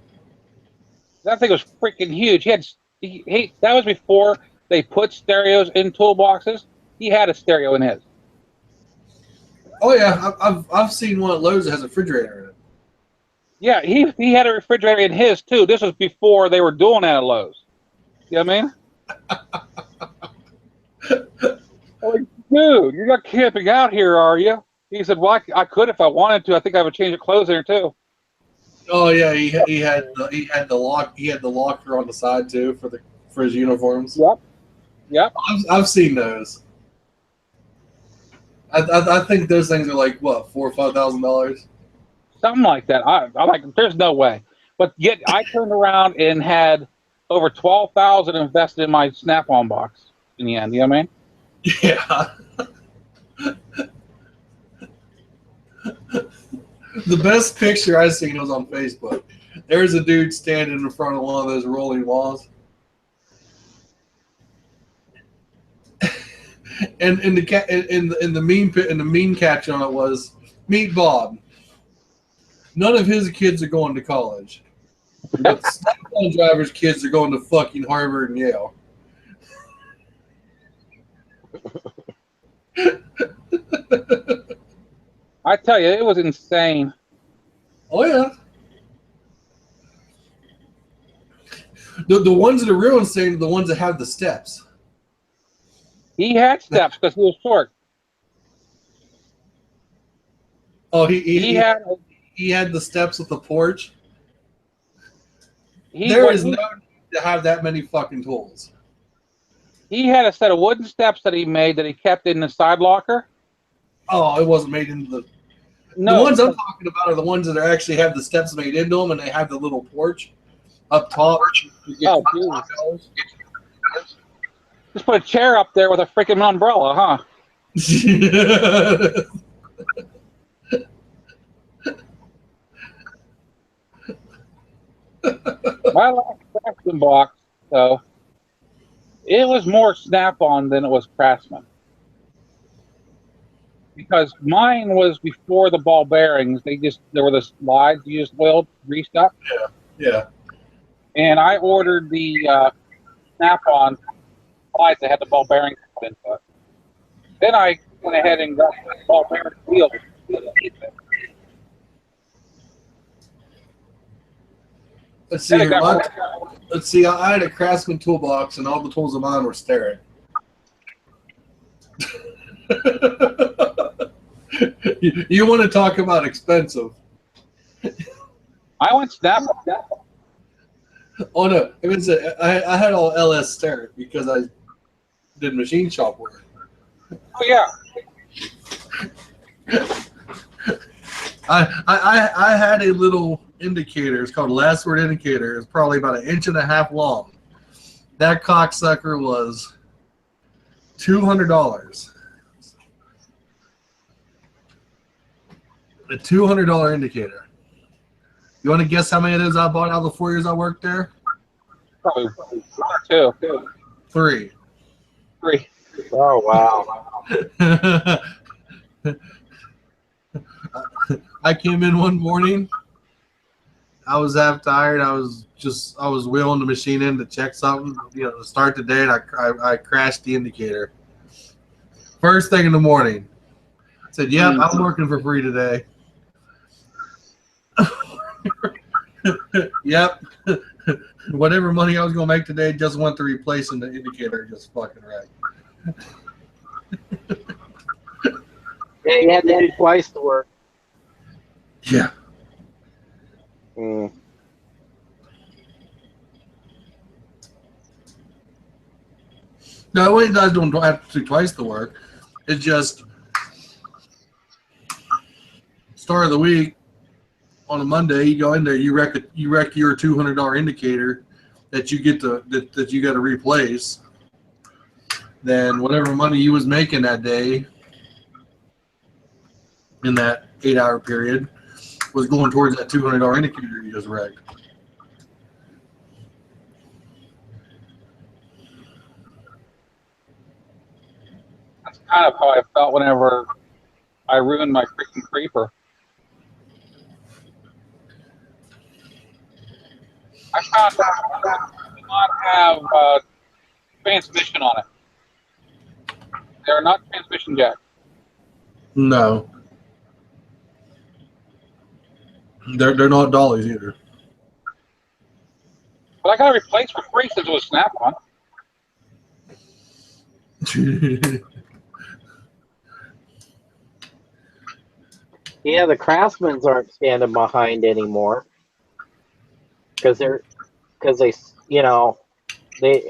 That thing was freaking huge. That was before they put stereos in toolboxes. He had a stereo in his. Oh yeah, I've seen one at Lowe's that has a refrigerator in it. Yeah, he had a refrigerator in his too. This was before they were doing that at Lowe's. You know what I mean? I'm like, dude, you're not camping out here, are you? He said, well, I could if I wanted to. I think I would change the clothes in there too. Oh yeah, he had the locker on the side too for his uniforms. Yep. I've seen those. I think those things are like what, $4,000 or $5,000. Something like that. I'm like, there's no way. But yet I turned around and had over $12,000 invested in my Snap-on box in the end. You know what I mean? Yeah. The best picture I seen was on Facebook. There's a dude standing in front of one of those rolling walls. And the mean catch on it was, meet Bob. None of his kids are going to college, but the Snap-on driver's kids are going to fucking Harvard and Yale. I tell you, it was insane. Oh yeah. The ones that are real insane are the ones that have the steps. He had steps because he was short. Oh, he had the steps with the porch. There is no need to have that many fucking tools. he had a set of wooden steps that he made that he kept in the side locker. Oh, it wasn't made into the. No, The ones I'm talking about are the ones that actually have the steps made into them, and they have the little porch up top. Oh, just put a chair up there with a freaking umbrella, huh? My last Craftsman box, though, it was more Snap-on than it was Craftsman. Because mine was before the ball bearings. There were the slides you just oiled, greased up. Yeah. And I ordered the Snap-on slides that had the ball bearings put into it. Then I went ahead and got the ball bearing wheels. Let's see here. Let's see. I had a Craftsman toolbox, and all the tools of mine were Starrett. You want to talk about expensive? I went Snap-on. Oh no! I had all LS Starrett because I did machine shop work. Oh yeah. I had a little indicator. It's called a last word indicator. It's probably about 1.5 inches long. That cocksucker was $200. A $200 indicator. You want to guess how many of those I bought out of the 4 years I worked there? Probably two. 3. Oh, wow. I came in one morning. I was half tired. I was wheeling the machine in to check something, to start the day, and I crashed the indicator. First thing in the morning. I said, "Yep, I'm working for free today." Yep. Whatever money I was gonna make today just went to replacing the indicator. Just fucking wrecked. Yeah, you had to do twice the work. Yeah. Mm. No, it does don't have to do twice the work. It's just start of the week on a Monday. You go in there, you wreck your $200 indicator that you get that you got to replace. Then whatever money you was making that day in that 8-hour period was going towards that $200 indicator you just wrecked. That's kind of how I felt whenever I ruined my freaking creeper. I found out it does not have transmission on it. They are not transmission jacks. No. They're not dollies either. But I got to replace for free since it was Snap-on. Yeah, the Craftsmans aren't standing behind anymore because they, they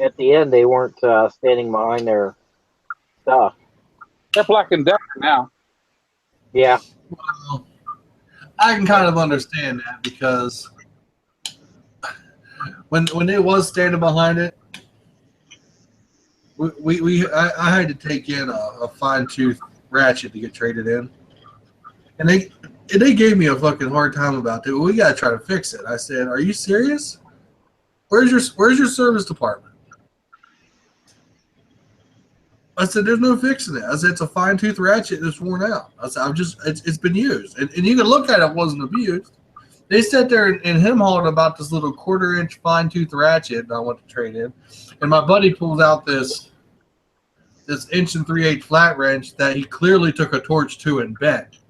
at the end they weren't standing behind their stuff. They're Black and Decker now. Yeah. Well, I can kind of understand that because when it was standing behind it, I had to take in a fine tooth ratchet to get traded in, and they gave me a fucking hard time about it. Well, we gotta try to fix it. I said, "Are you serious? Where's your service department?" I said, "There's no fixing it." I said, "It's a fine tooth ratchet that's worn out." I said, it's been used, and you can look at it wasn't abused." They sat there and him hauling about this little 1/4-inch fine tooth ratchet that I went to trade in, and my buddy pulls out this 1 3/8 flat wrench that he clearly took a torch to and bent,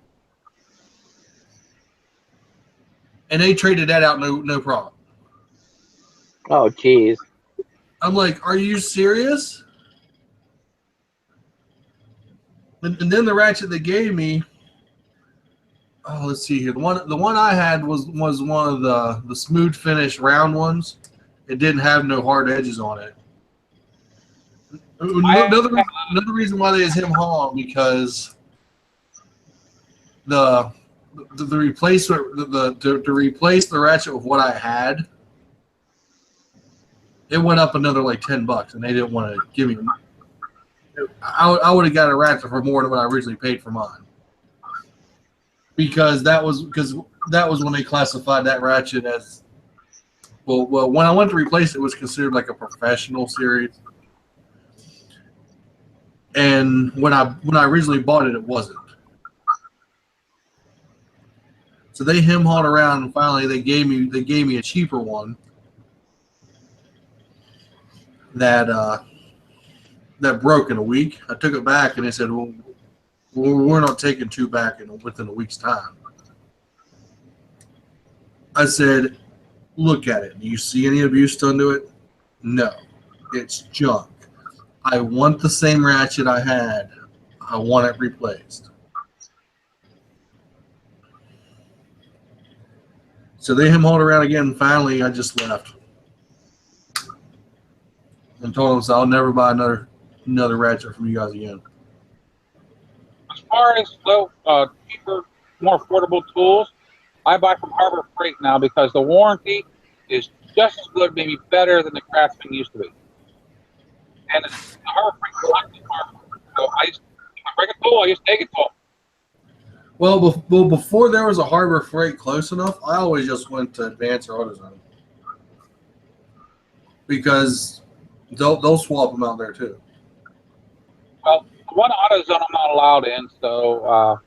and they traded that out no problem. Oh, geez. I'm like, "Are you serious?" And then the ratchet they gave me, oh, let's see here. The one I had was one of the smooth finish round ones. It didn't have no hard edges on it. Another reason why they is him hauling because the replacement to replace the ratchet with what I had, it went up another like $10, and they didn't want to give me. I would have got a ratchet for more than what I originally paid for mine, because that was when they classified that ratchet as well. When I went to replace it, it was considered like a professional series, and when I originally bought it, it wasn't. So they hauled around, and finally they gave me a cheaper one that broke in a week. I took it back, and they said, "Well, we're not taking two back within a week's time." I said, "Look at it. Do you see any abuse done to it? No, it's junk. I want the same ratchet I had. I want it replaced." So they hauled around again. And finally, I just left and told them, "So I'll never buy another ratchet from you guys again." As far as cheaper, more affordable tools, I buy from Harbor Freight now because the warranty is just as good, maybe better than the Craftsman used to be. And the Harbor Freight collects the part. So if I break a tool, I just take it to them. Well, before there was a Harbor Freight close enough, I always just went to Advance or AutoZone because they'll swap them out there too. Well, one AutoZone I'm not allowed in, so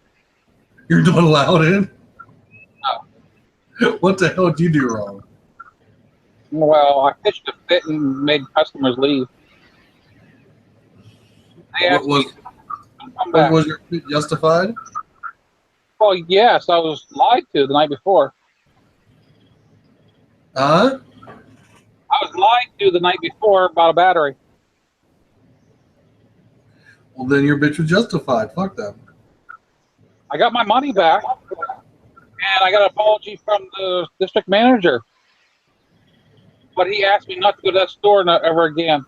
You're not allowed in? No. What the hell did you do wrong? Well, I pitched a fit and made customers leave. They asked me to come back. Was your fit justified? Well, yes, I was lied to the night before. Huh? I was lied to the night before about a battery. Well, then your bitch was justified. Fuck them. I got my money back, and I got an apology from the district manager. But he asked me not to go to that store ever again.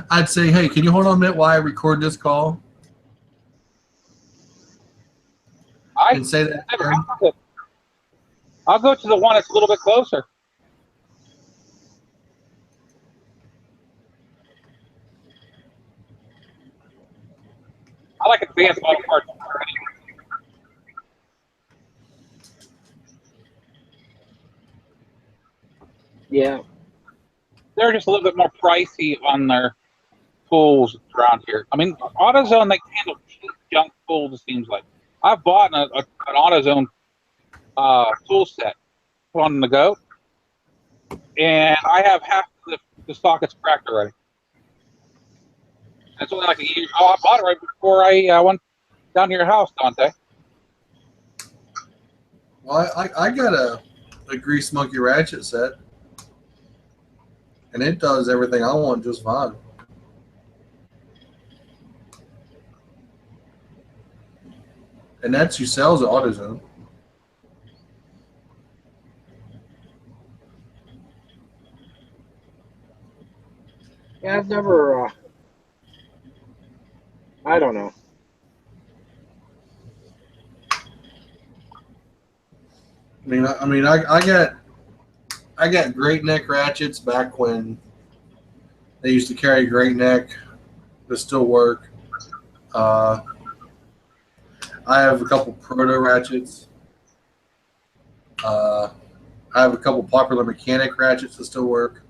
I'd say, hey, can you hold on a minute while I record this call? And say that. Never happened. I'll go to the one that's a little bit closer. I like Advanced Auto Parts. Yeah. They're just a little bit more pricey on their tools around here. I mean, AutoZone, they handle cheap junk tools, it seems like. I've bought an AutoZone tool set on the go, and I have half the sockets cracked already. It's only like a year. Oh, I bought it right before I went down to your house, Dante. Well, I got a Grease Monkey ratchet set, and it does everything I want just fine. And that's who sells at AutoZone. Yeah, I've never. I don't know. I got Great Neck ratchets back when they used to carry Great Neck. They still work. I have a couple Proto ratchets. I have a couple Popular Mechanic ratchets that still work.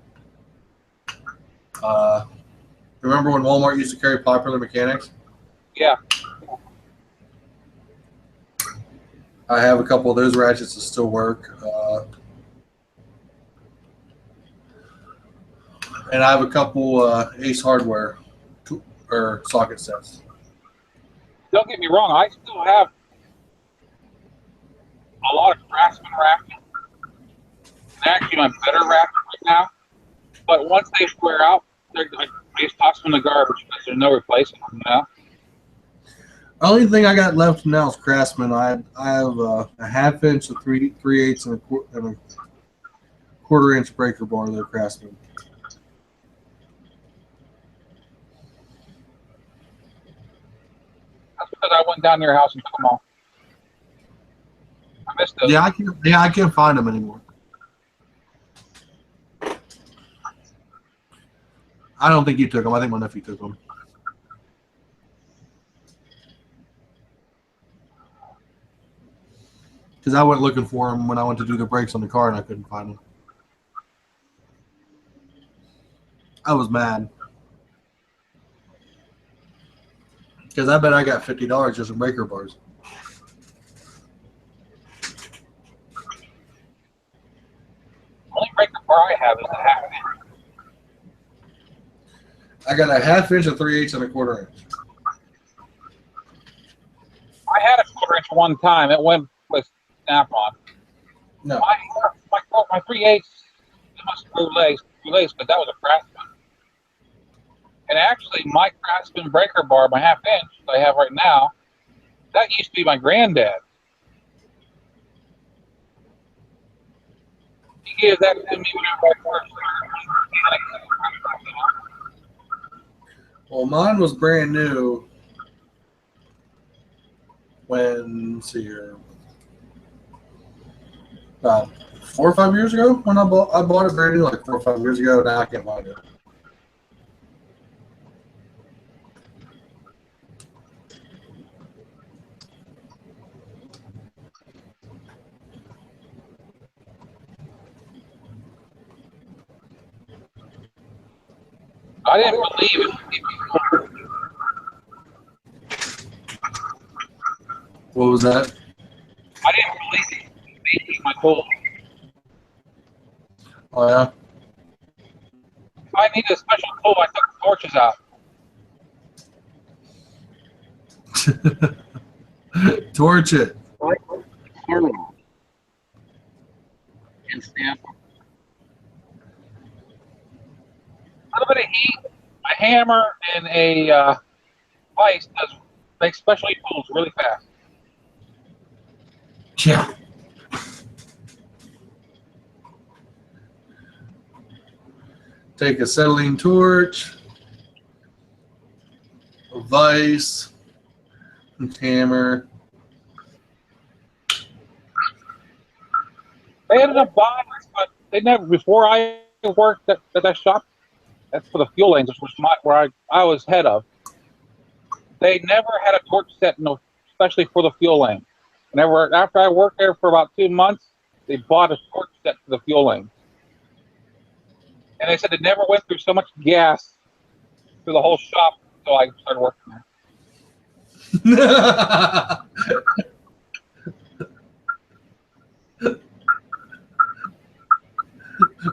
Remember when Walmart used to carry Popular Mechanics? Yeah. I have a couple of those ratchets that still work. And I have a couple Ace Hardware socket sets. Don't get me wrong, I still have a lot of Craftsman ratchets. They're actually my better ratchets right now. But once they wear out, I just toss them in the garbage because there's no replacing them now. The only thing I got left now is Craftsman. I have a half-inch, a 3/8, and a quarter-inch breaker bar. They're Craftsman. That's because I went down to your house and took them all. I missed those. I can't find them anymore. I don't think you took them. I think my nephew took them. Because I went looking for them when I went to do the brakes on the car and I couldn't find them. I was mad. Because I bet I got $50 just in breaker bars. The only breaker bar I have is the half inch. I got a 1/2 inch, a 3/8, and a 1/4 inch. I had a 1/4 inch one time. It went with snap-on. No. My 3/8 must relace, but that was a Craftsman. And actually, my Craftsman breaker bar, my 1/2 inch that I have right now, that used to be my granddad. He gave that to me whenever I first started. Well, mine was brand new when, let's see here, about 4 or 5 years ago when I bought it brand new, like 4 or 5 years ago. Now I can't find it. I didn't believe it. What was that? I didn't believe it. Making my tool. Oh, yeah? If I needed a special tool, I took the torches out. Torch it. Harley. And stamp. A little bit of heat, a hammer, and a vise makes specialty tools really fast. Yeah. Take a acetylene torch, a vise, a hammer. They ended up buying this, but they never, before I worked at that shop, that's for the fuel lanes, which was where I was head of. They never had a torch set, especially for the fuel lane. After I worked there for about 2 months, they bought a torch set for the fuel lane. And they said it never went through so much gas through the whole shop until I started working there.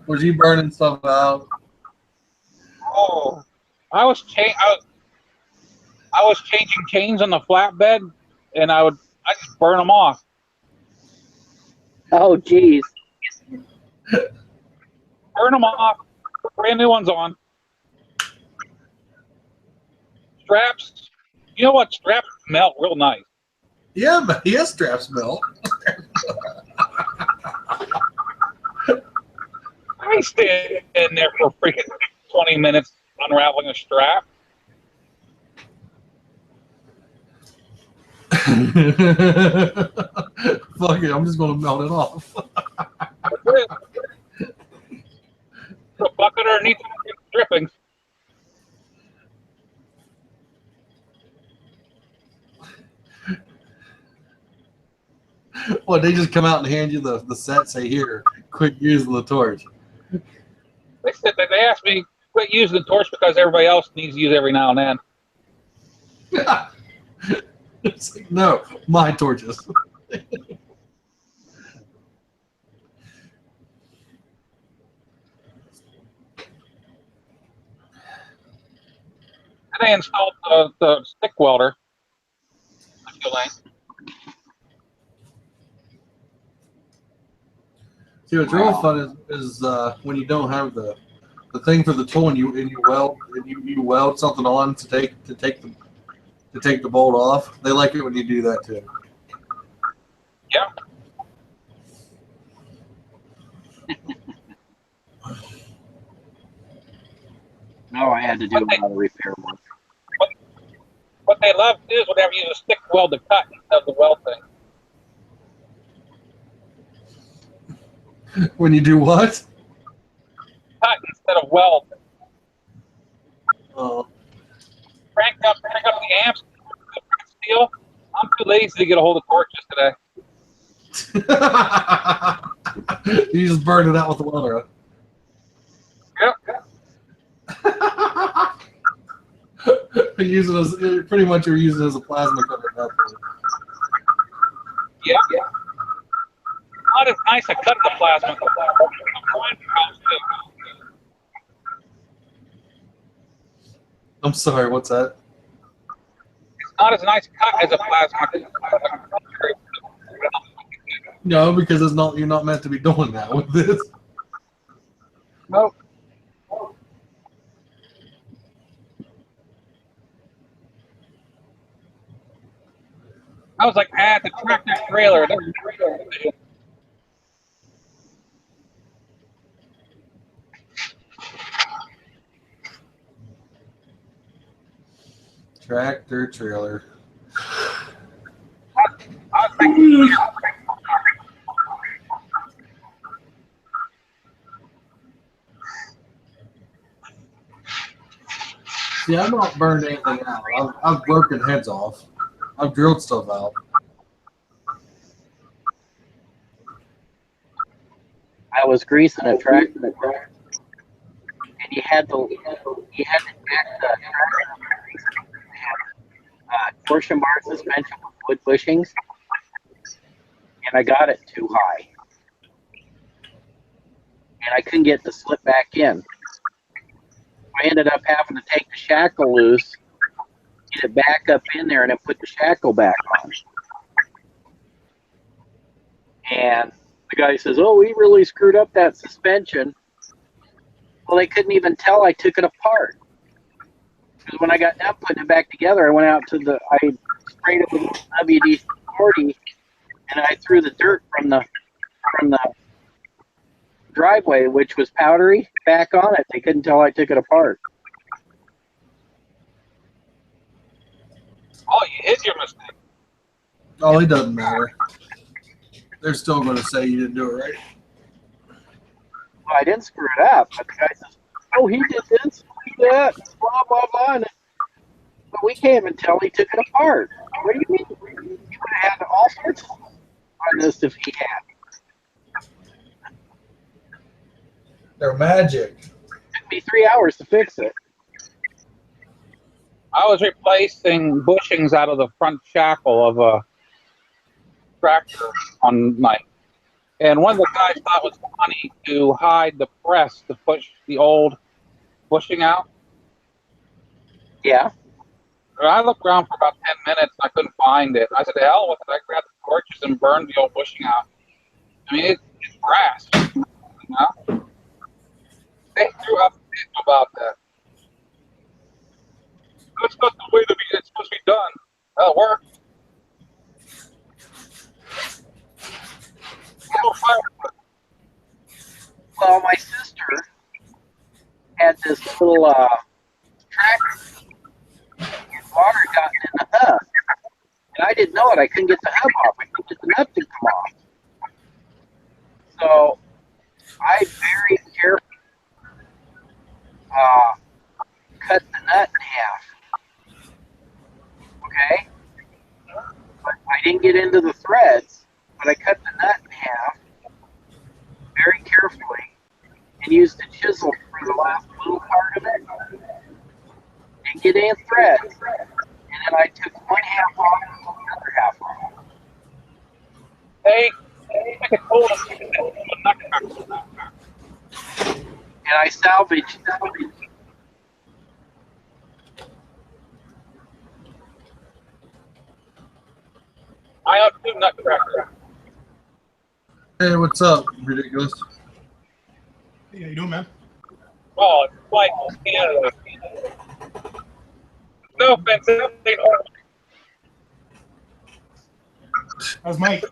Was you burning stuff out? Oh, I was changing chains on the flatbed, and I just burn them off. Oh, geez. Burn them off. Put brand new ones on. Straps. You know what? Straps melt real nice. Yeah, but yes, straps melt. I stay in there for freaking 20 minutes unraveling a strap. Fuck it, I'm just gonna melt it off. Put a bucket underneath the drippings. Well, they just come out and hand you the set, say, here, quit using the torch. They asked me quit using the torch because everybody else needs to use it every now and then. It's like, no, my torches. And I installed the stick welder. I feel like. See, what's real fun is when you don't have the thing for the tool and you weld something on to take the bolt off. They like it when you do that too. Yeah. No, I had to do a lot of repair work. But they love to do is whenever you use a stick weld to cut instead of the weld thing. When you do what? Cut instead of weld. Oh. Crank up the amps, steel. I'm too lazy to get a hold of torches today. You just burned it out with the welder. Yep. Use it as pretty much you're using it as a plasma cutter. Yeah. Not as nice a cut as a plasma. I'm sorry, what's that? It's not as nice cut as a plasma. No, because it's not. You're not meant to be doing that with this. Nope. I was like, the tractor trailer. Tractor trailer. I was thinking, See, I've not burned anything out. I've broken heads off. I've drilled stuff out. I was greasing a tractor, and you had to jack the tractor, torsion bar suspension with wood bushings, and I got it too high, and I couldn't get the slip back in. I ended up having to take the shackle loose, get it back up in there, and then put the shackle back on. And the guy says, "Oh, we really screwed up that suspension." Well, they couldn't even tell I took it apart. Because when I got done putting it back together, I went out to I sprayed it with WD-40, and I threw the dirt from the driveway, which was powdery, back on it. They couldn't tell I took it apart. oh, you hid your mistake. Oh, it doesn't matter. They're still going to say you didn't do it right. Well, I didn't screw it up, but the guy says, "Oh, he did this, he did that, blah, blah, blah." But we can't even tell he took it apart. What do you mean? You would have had all sorts on this if he had. They're magic. It took me 3 hours to fix it. I was replacing bushings out of the front shackle of a tractor on night. And one of the guys thought it was funny to hide the press to push the old bushing out. Yeah. I looked around for about 10 minutes and I couldn't find it. I said, "The hell with it." I grabbed the torches and burned the old bushing out. I mean, it's brass. You know? They threw up about that. That's not the way it's supposed to be done. That'll work. Well, my sister had this little tractor, and water gotten in the hub. And I didn't know it. I couldn't get the hub off. I couldn't get the nut to come off. So I very carefully cut the nut in half. Okay? But I didn't get into the threads, but I cut the nut in half very carefully and used a chisel for the last little part of it and get in threads. And then I took one half off and the other half off. Hey, I could hold And I salvaged I have 2 nutcrackers. Hey, what's up? Ridiculous. Hey, how you doing, man? Oh, it's like Canada. No offense, it ain't hard. How's Mike?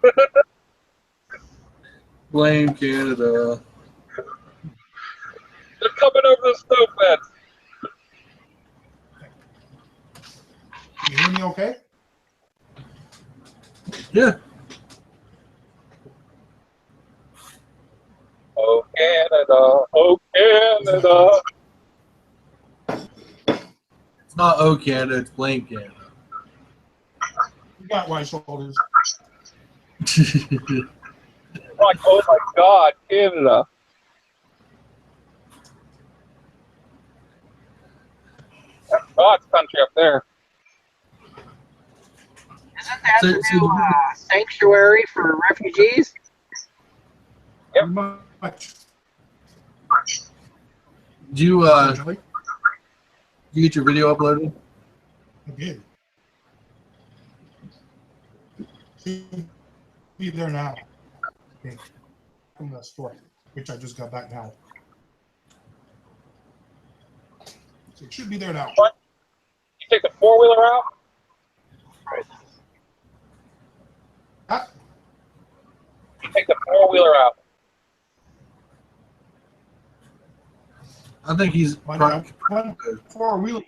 Blame Canada. They're coming over the snow fence. You hear me me okay? Yeah. Oh, Canada. Oh, Canada. It's not O Canada, it's Blame Canada. You got wide shoulders. Like, oh my God, Canada. That's God's country up there. Isn't that So- the so new the- sanctuary for refugees? Yep. Pretty much. Did you Unfortunately, get your video uploaded? I did. Should be there now. Okay. From the store, which I just got back now. So it should be there now. What? You take the four-wheeler out? Ah, You take the four-wheeler out. I think he's one four-wheeler.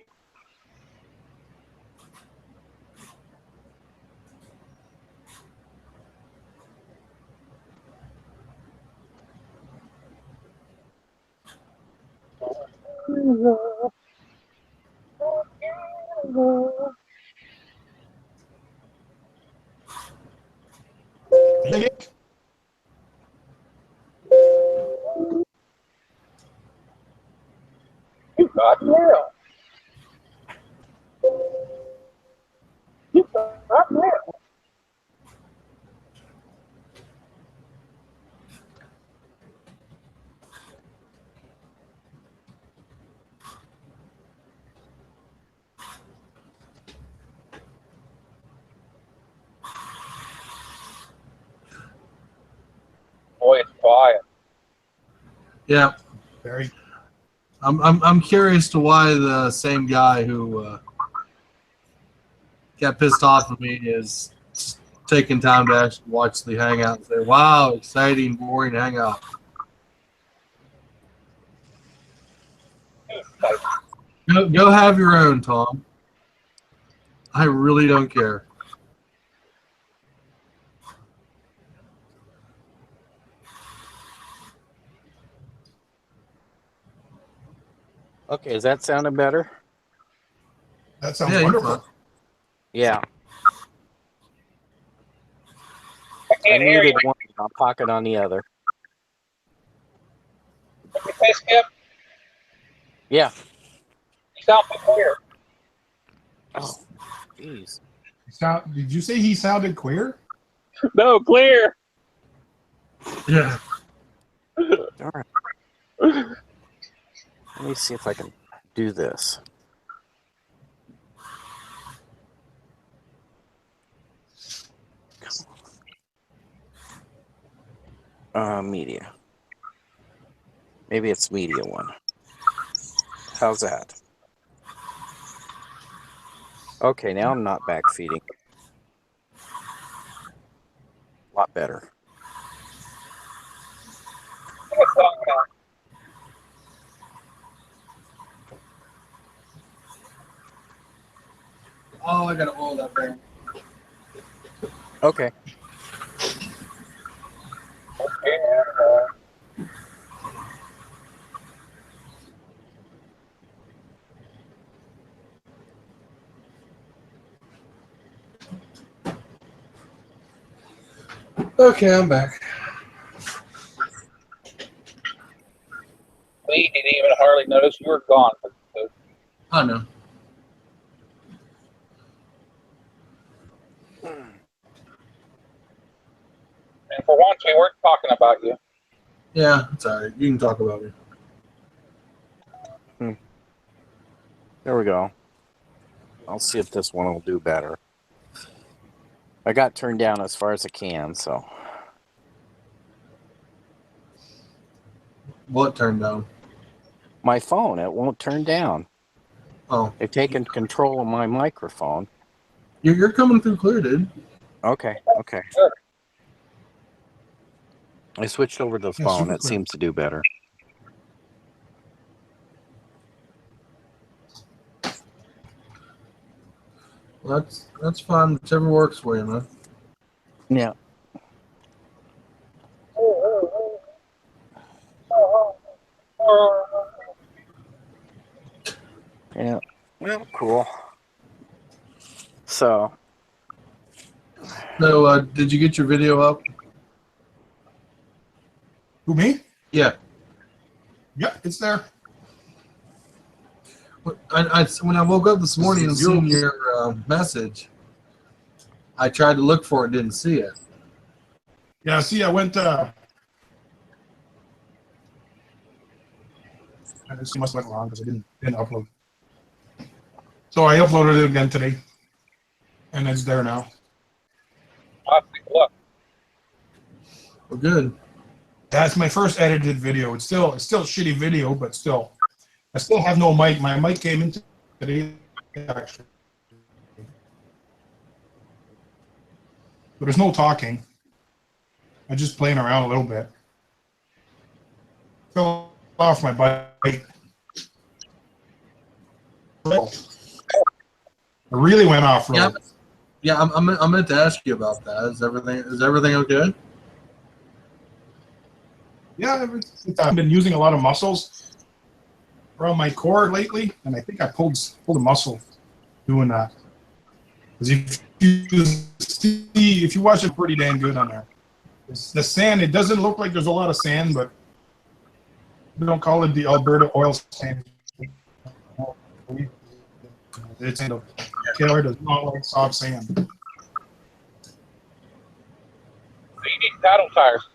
You got mail. You got mail. Boy, it's quiet. Yeah. Very. I'm curious to why the same guy who got pissed off at me is taking time to actually watch the hangout and say, "Wow, exciting, boring hangout." Go have your own, Tom. I really don't care. Okay, is that sounding better? That sounds Yeah, you're wonderful. fine. Yeah. I I can't hear you. muted one, I'm talking on the other. What you say, Skip? Yeah. You sound clear. Oh, jeez. Did you say he sounded queer? No, clear. Yeah. Darn. Let me see if I can do this. Media. Maybe it's media one. How's that? Okay, now I'm not back feeding. A lot better. What's song now? Oh, I gotta oil that thing. Okay. Okay, I'm back. We didn't even hardly notice you were gone. I know. And for once, we weren't talking about you. Yeah, it's all right. You can talk about me. There we go. I'll see if this one will do better. I got turned down as far as I can, so. What turned down? My phone, it won't turn down. Oh, They've taken control of my microphone. you're coming through clear, dude. Okay, okay. Good. I switched over to the Yeah, phone. super It clear. seems to do better. Well, That's fine. Whichever works for you, man. Yeah. Yeah. Well, cool. So, So, did you get your video up? Who, me? Yeah. Yep, it's there. When I woke up this morning and seen your message, I tried to look for it, didn't see it. Yeah, see, I went, and this must have went wrong because I didn't upload. So I uploaded it again today, and it's there now. I'll take a look. Well, good. That's my first edited video. It's still shitty video, but still, I still have no mic. My mic came in today, actually. But there's no talking. I'm just playing around a little bit. Fell off my bike. I really went off road. Yeah. Yeah, I meant to ask you about that. Is everything okay? Yeah, I've been using a lot of muscles around my core lately, and I think I pulled a muscle doing that. Because if you watch it, pretty damn good on there. The sand, it doesn't look like there's a lot of sand, but we don't call it the Alberta oil sand. It's kind of Taylor does not like soft sand. So you need saddle tires.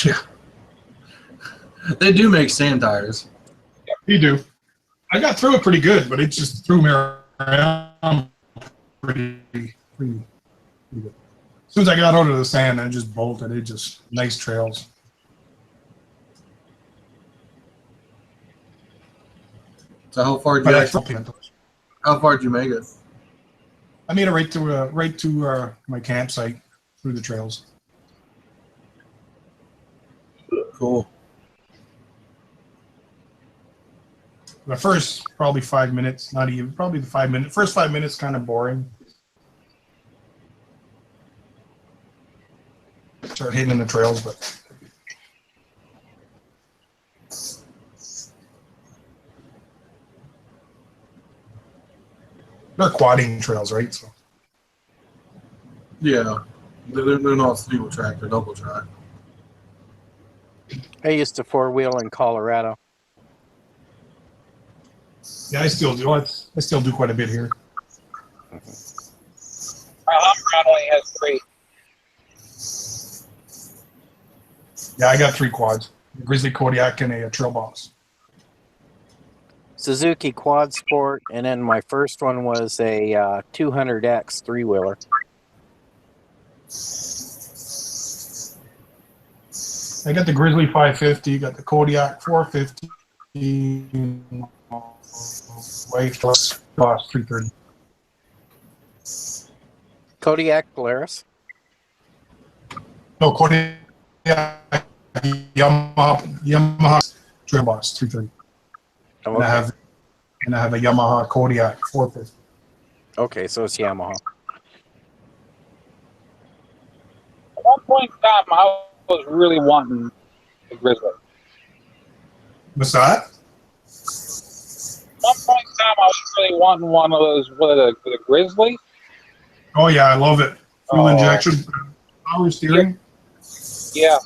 Yeah. They do make sand tires. You do. I got through it pretty good, but it just threw me around pretty good. As soon as I got out of the sand, I just bolted. It just nice trails. So how far did you make it? I made it right to my campsite through the trails. Cool. The first probably 5 minutes, not even probably the first 5 minutes kind of boring. Start hitting the trails, but they're quadding trails, right? So Yeah. They're not single track, they're double track. I used to four-wheel in Colorado. yeah, I still do. I still do quite a bit here. My Hummer only has 3. Yeah, I got 3 quads: a Grizzly, Kodiak, and a Trail Boss. Suzuki Quad Sport, and then my first one was a 200X three-wheeler. I got the Grizzly 550, got the Kodiak 450, Wave Boss 330. Kodiak Polaris. No, Kodiak, Yamaha Trail Boss 330. Oh, And okay. I have a Yamaha Kodiak 450. Okay, so it's Yamaha. At one point in time, I was really wanting a Grizzly. What's that? At one point in time, I was really wanting one of those, the Grizzly. Oh yeah, I love it. Fuel Oh. injection, power steering. Yeah.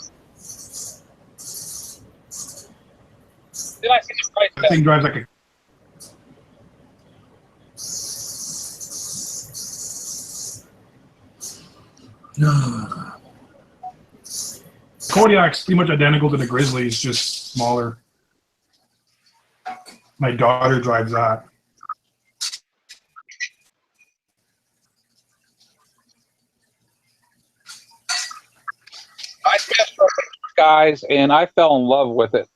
Then I see the price That tag. thing drives like a. Kodiak's pretty much identical to the Grizzly. It's just smaller. My daughter drives that. I messed with it, guys, and I fell in love with it.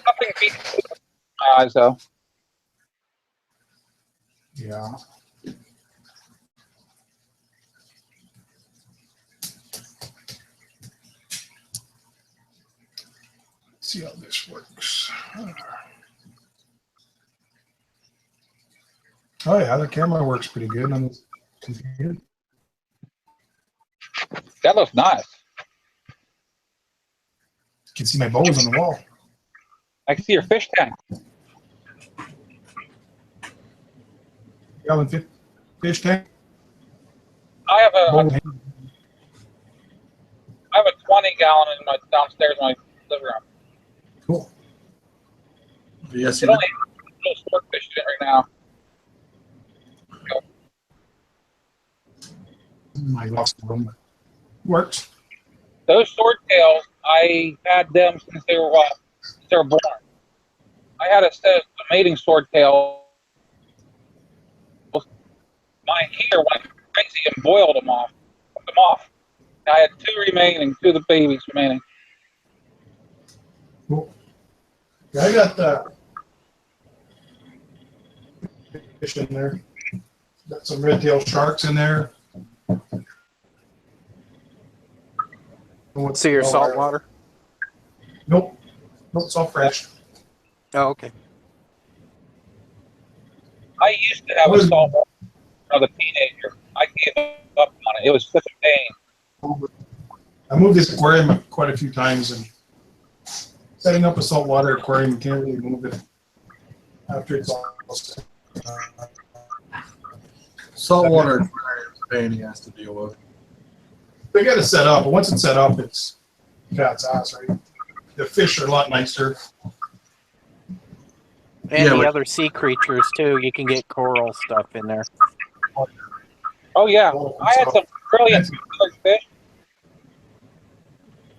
Nothing beats my eyes, though. Yeah. see how this works. Oh yeah, the camera works pretty good on this computer. That looks nice. You can see my bows on the wall. I can see your fish tank. Gallon fish tank. I have a Bowl. 20-gallon in my downstairs in my living room. Cool. Yes, It only has little swordfish in it right now. My lost room. Works. Those swordtails, I had them since they were born. I had a set of mating swordtails. My heater went crazy and boiled them off. I had two of the babies remaining. Cool. Yeah, I got the fish in there. Got some red-tailed sharks in there. So your salt water? Nope. Nope, it's all fresh. Oh, okay. I used to have a saltwater when I was a teenager. I gave up on it. It was such a pain. I moved this aquarium quite a few times, and setting up a saltwater aquarium, you can't really move it after it's all set. saltwater pain he has to deal with. They got it set up, but once it's set up, it's cat's ass, right? The fish are a lot nicer. And Yeah, the but- other sea creatures too. You can get coral stuff in there. Oh yeah, I had some brilliant fish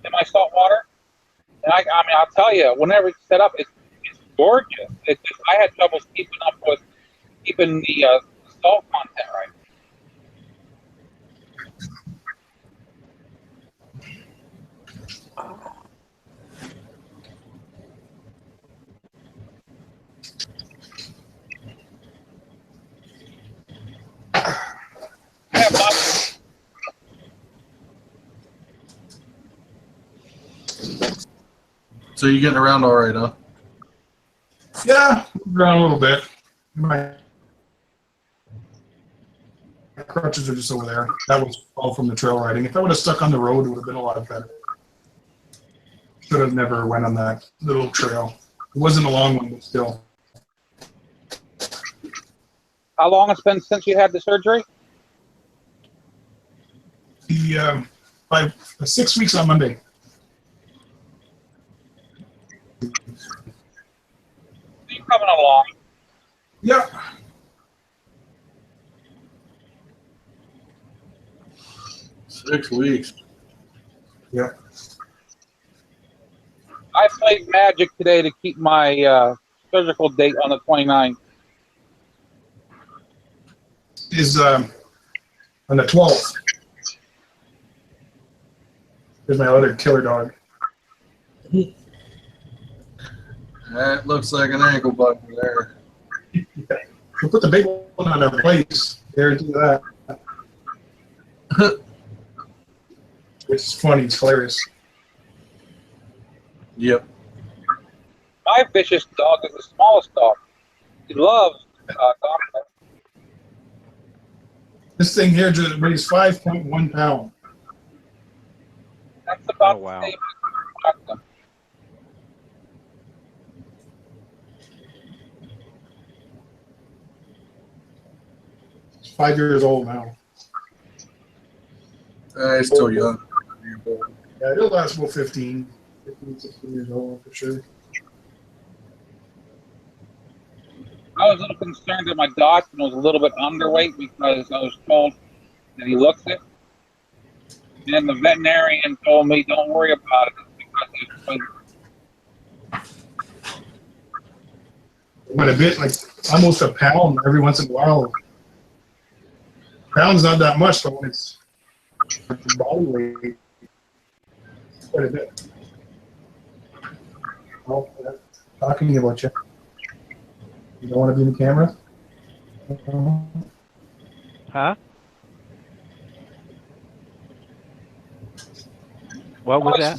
in my saltwater, and I mean, I'll tell you, whenever it's set up, it's gorgeous. It's just, I had trouble keeping up with keeping the salt content right. I have lots. So you're getting around all right, huh? Yeah, moved around a little bit. My crutches are just over there. That was all from the trail riding. If I would have stuck on the road, it would have been a lot better. Should have never went on that little trail. It wasn't a long one, but still. How long it's been since you had the surgery? The 6 weeks on Monday. You're coming along. Yeah. Six weeks. Yeah. I played Magic today to keep my surgical date on the 29th. Is on the 12th. There's my other killer dog. That looks like an ankle button there. Yeah. We'll put the big one on our place. Guarantee that. Which is funny. It's hilarious. Yep. My vicious dog is the smallest dog. He loves dogs. This thing here just weighs 5.1 pounds. That's about Oh, wow. the same as a dog. It's 5 years old now. He's still young. Yeah, it'll last about 15, 16 years old for sure. I was a little concerned that my Dachshund was a little bit underweight because I was told that he looks it. And the veterinarian told me, don't worry about it because he's Quite a bit, like almost a pound every once in a while. Pound's not that much, but when it's body weight, it's quite a bit. Oh, yeah. Talking about you. You don't want to be in the camera? Huh? What was that?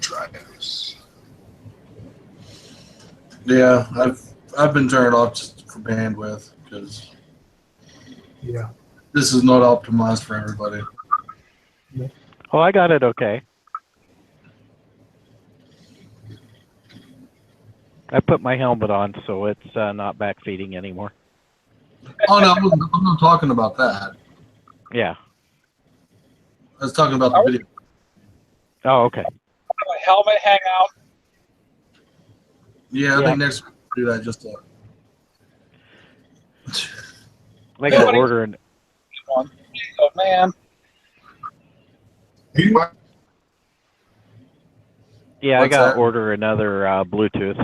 try this. Yeah, I've been turning it off just for bandwidth because Yeah. this is not optimized for everybody. Oh, I got it okay. I put my helmet on, so it's not backfeeding anymore. Oh no, I'm not talking about that. Yeah. I was talking about the video. Oh, okay. Helmet hangout. Yeah, I Yeah. think next week we'll do that just to. I got to order an. Oh man. Yeah, I What's got that? to order another Bluetooth.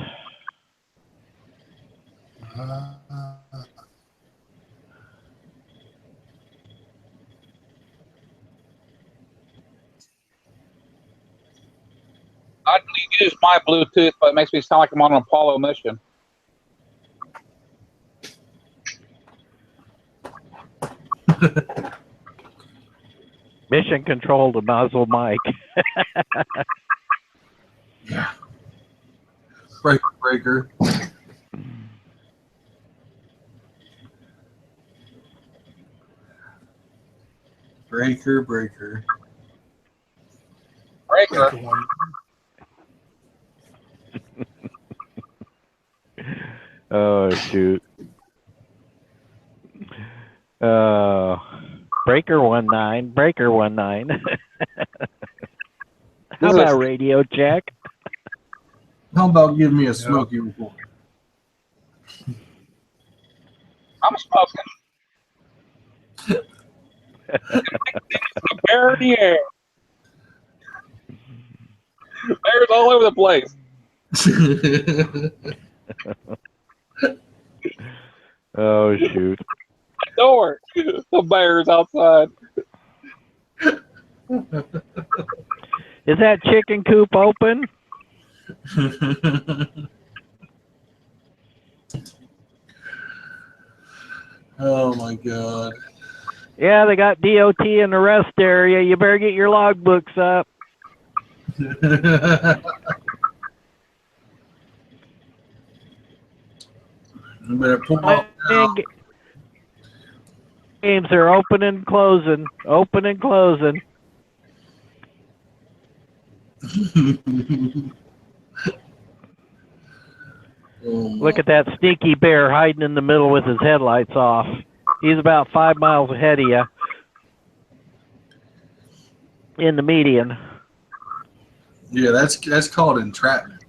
I use my Bluetooth, but it makes me sound like I'm on an Apollo mission. Mission control to muzzle mic. Yeah. Breaker. Breaker. Breaker. Oh shoot. Breaker 19. Breaker 19. How about radio check? How about giving me a smoky report? I'm smoking. Bear in the air. Bears all over the place. Oh shoot. Door. The bears outside. Is that chicken coop open? Oh my god. Yeah, they got DOT in the rest area. You better get your logbooks up. You better pull up now. Games are open and closing. Open and closing. Look at that sneaky bear hiding in the middle with his headlights off. He's about 5 miles ahead of you in the median. Yeah, that's called entrapment.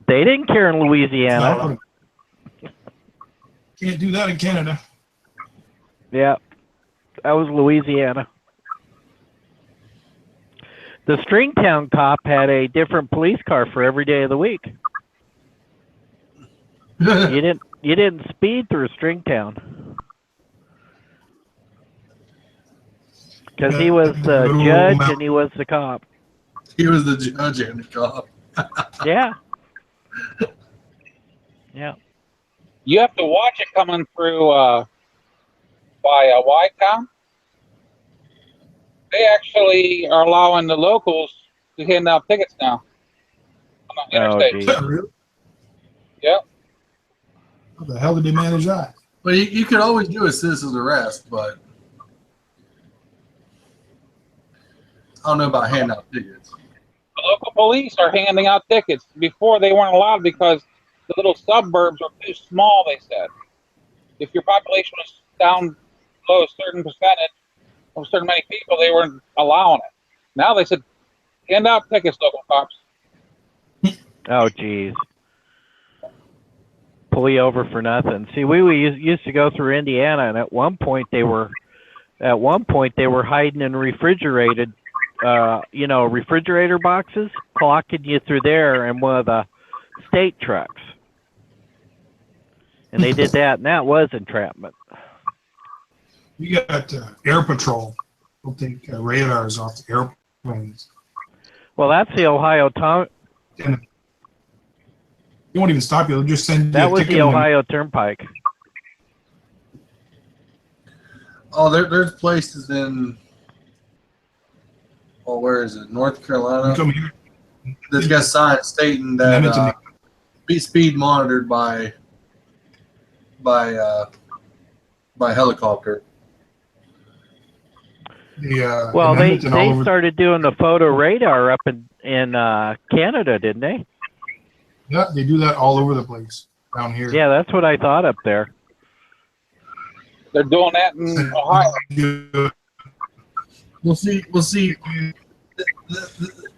They didn't care in Louisiana. No. Can't do that in Canada. Yeah, that was Louisiana. The Stringtown cop had a different police car for every day of the week. You didn't speed through Stringtown because he was the judge and he was the cop. He was the judge and the cop. Yeah. Yeah. You have to watch it coming through by Wycombe. They actually are allowing the locals to hand out tickets now on the interstate. geez. Really? Yep. How the hell did they manage that? Well, you could always do a citizen's arrest, but I don't know about handing out tickets. The local police are handing out tickets. Before they weren't allowed because the little suburbs were too small, they said. If your population was down below a certain percentage of a certain many people, they weren't allowing it. Now they said, hand out tickets, local cops. Oh, geez. Pull you over for nothing. See, we used to go through Indiana, and at one point they were hiding in refrigerated, refrigerator boxes, clocking you through there in one of the state trucks. And they did that, and that was entrapment. You got air patrol. They'll take radars off the airplanes. Well, that's the Ohio Tom. And they won't even stop you. They'll just send you That a was ticket. the Ohio Turnpike. Oh, there's places in Oh, where is it? North Carolina. You told me This got signs stating that be speed monitored by helicopter. Well, they over, started doing the photo radar up in Canada, didn't they? Yeah, they do that all over the place down here. Yeah, that's what I thought up there. They're doing that in Ohio. We'll see. We'll see.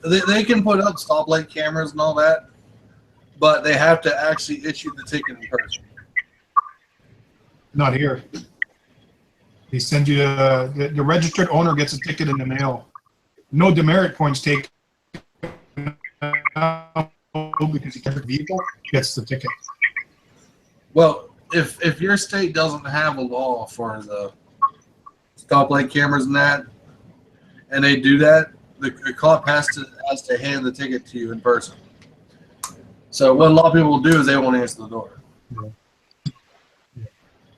They can put up stoplight cameras and all that, but they have to actually issue the ticket in person. Not here. They send you the registered owner gets a ticket in the mail. No demerit points taken because he has a vehicle, gets the ticket. Well, if your state doesn't have a law for the stoplight cameras and that, and they do that, the cop has to hand the ticket to you in person. So what a lot of people will do is they won't answer the door. Yeah.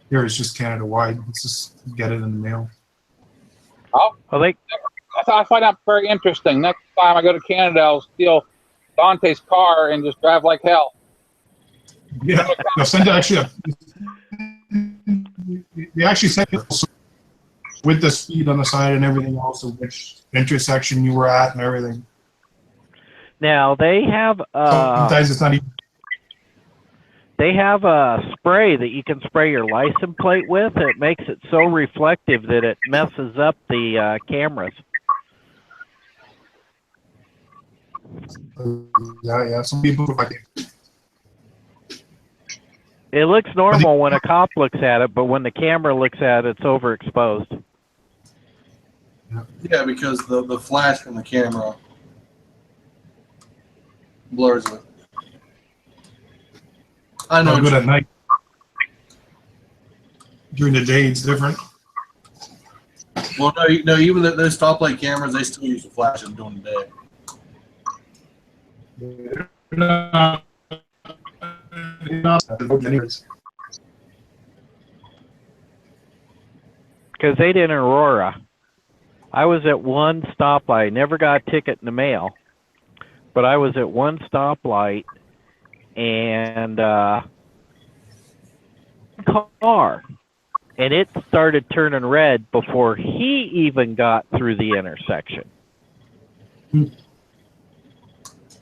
Here it's just Canada wide. It's just get it in the mail. Oh, Well, I find that very interesting. Next time I go to Canada, I'll steal Dante's car and just drive like hell. Yeah, they'll send they actually send it with the speed on the side and everything else, of which intersection you were at and everything. now they have Sometimes it's not even. they have a spray that you can spray your license plate with. It makes it so reflective that it messes up the cameras. Yeah. Some people like it. It looks normal when a cop looks at it, but when the camera looks at it, it's overexposed. Yeah, because the flash from the camera blurs it. I know. Not good at night. During the day, it's different. Well, no, even those stoplight cameras, they still use the flash during the day. Because they did in Aurora. I was at one stoplight. Never got a ticket in the mail. But I was at one stoplight and car. And it started turning red before he even got through the intersection.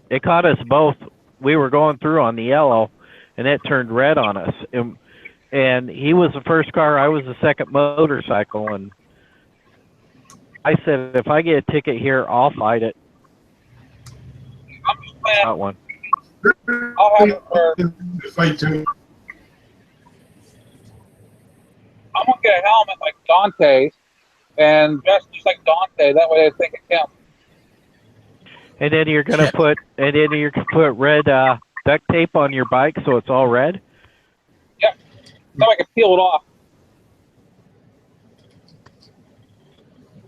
It caught us both. We were going through on the yellow, and it turned red on us. And he was the first car. I was the second motorcycle. And I said, if I get a ticket here, I'll fight it. I'm just saying, Not one. I'll have it for. Fight too. I'm gonna get a helmet like Dante's and dress just like Dante. That way, I think it counts. And then you're gonna put red duct tape on your bike so it's all red. Yep. So I can peel it off.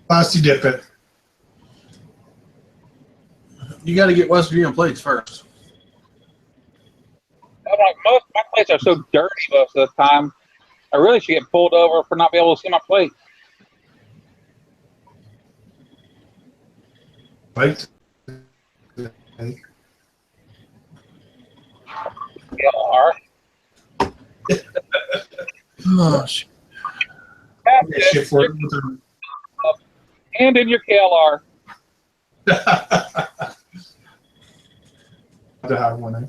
Plasti dip it. You got to get West Virginia plates first. I'm like, my plates are so dirty most of the time. I really should get pulled over for not being able to see my plate. Right. KLR. Oh, shit. Shit for it. And in your KLR. To have one. Eh?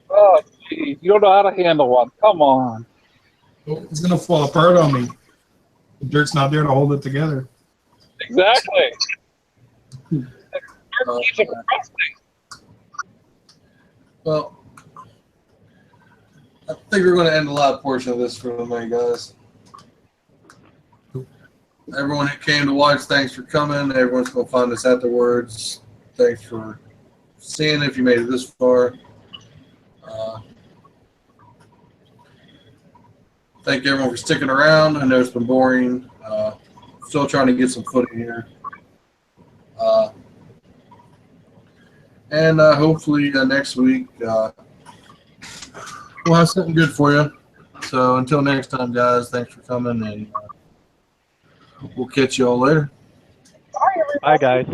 Oh, geez. You don't know how to handle one. Come on. Oh, it's gonna fall apart on me. The dirt's not there to hold it together. Exactly. Dirt keeps it rusting. Well, I think we're going to end the live portion of this for tonight, guys. Everyone who came to watch, thanks for coming. Everyone's going to find us afterwards. Thanks for seeing if you made it this far. Thank everyone for sticking around. I know it's been boring. Still trying to get some footing here. And hopefully next week we'll have something good for you. So until next time, guys, thanks for coming, and we'll catch you all later. Bye, guys.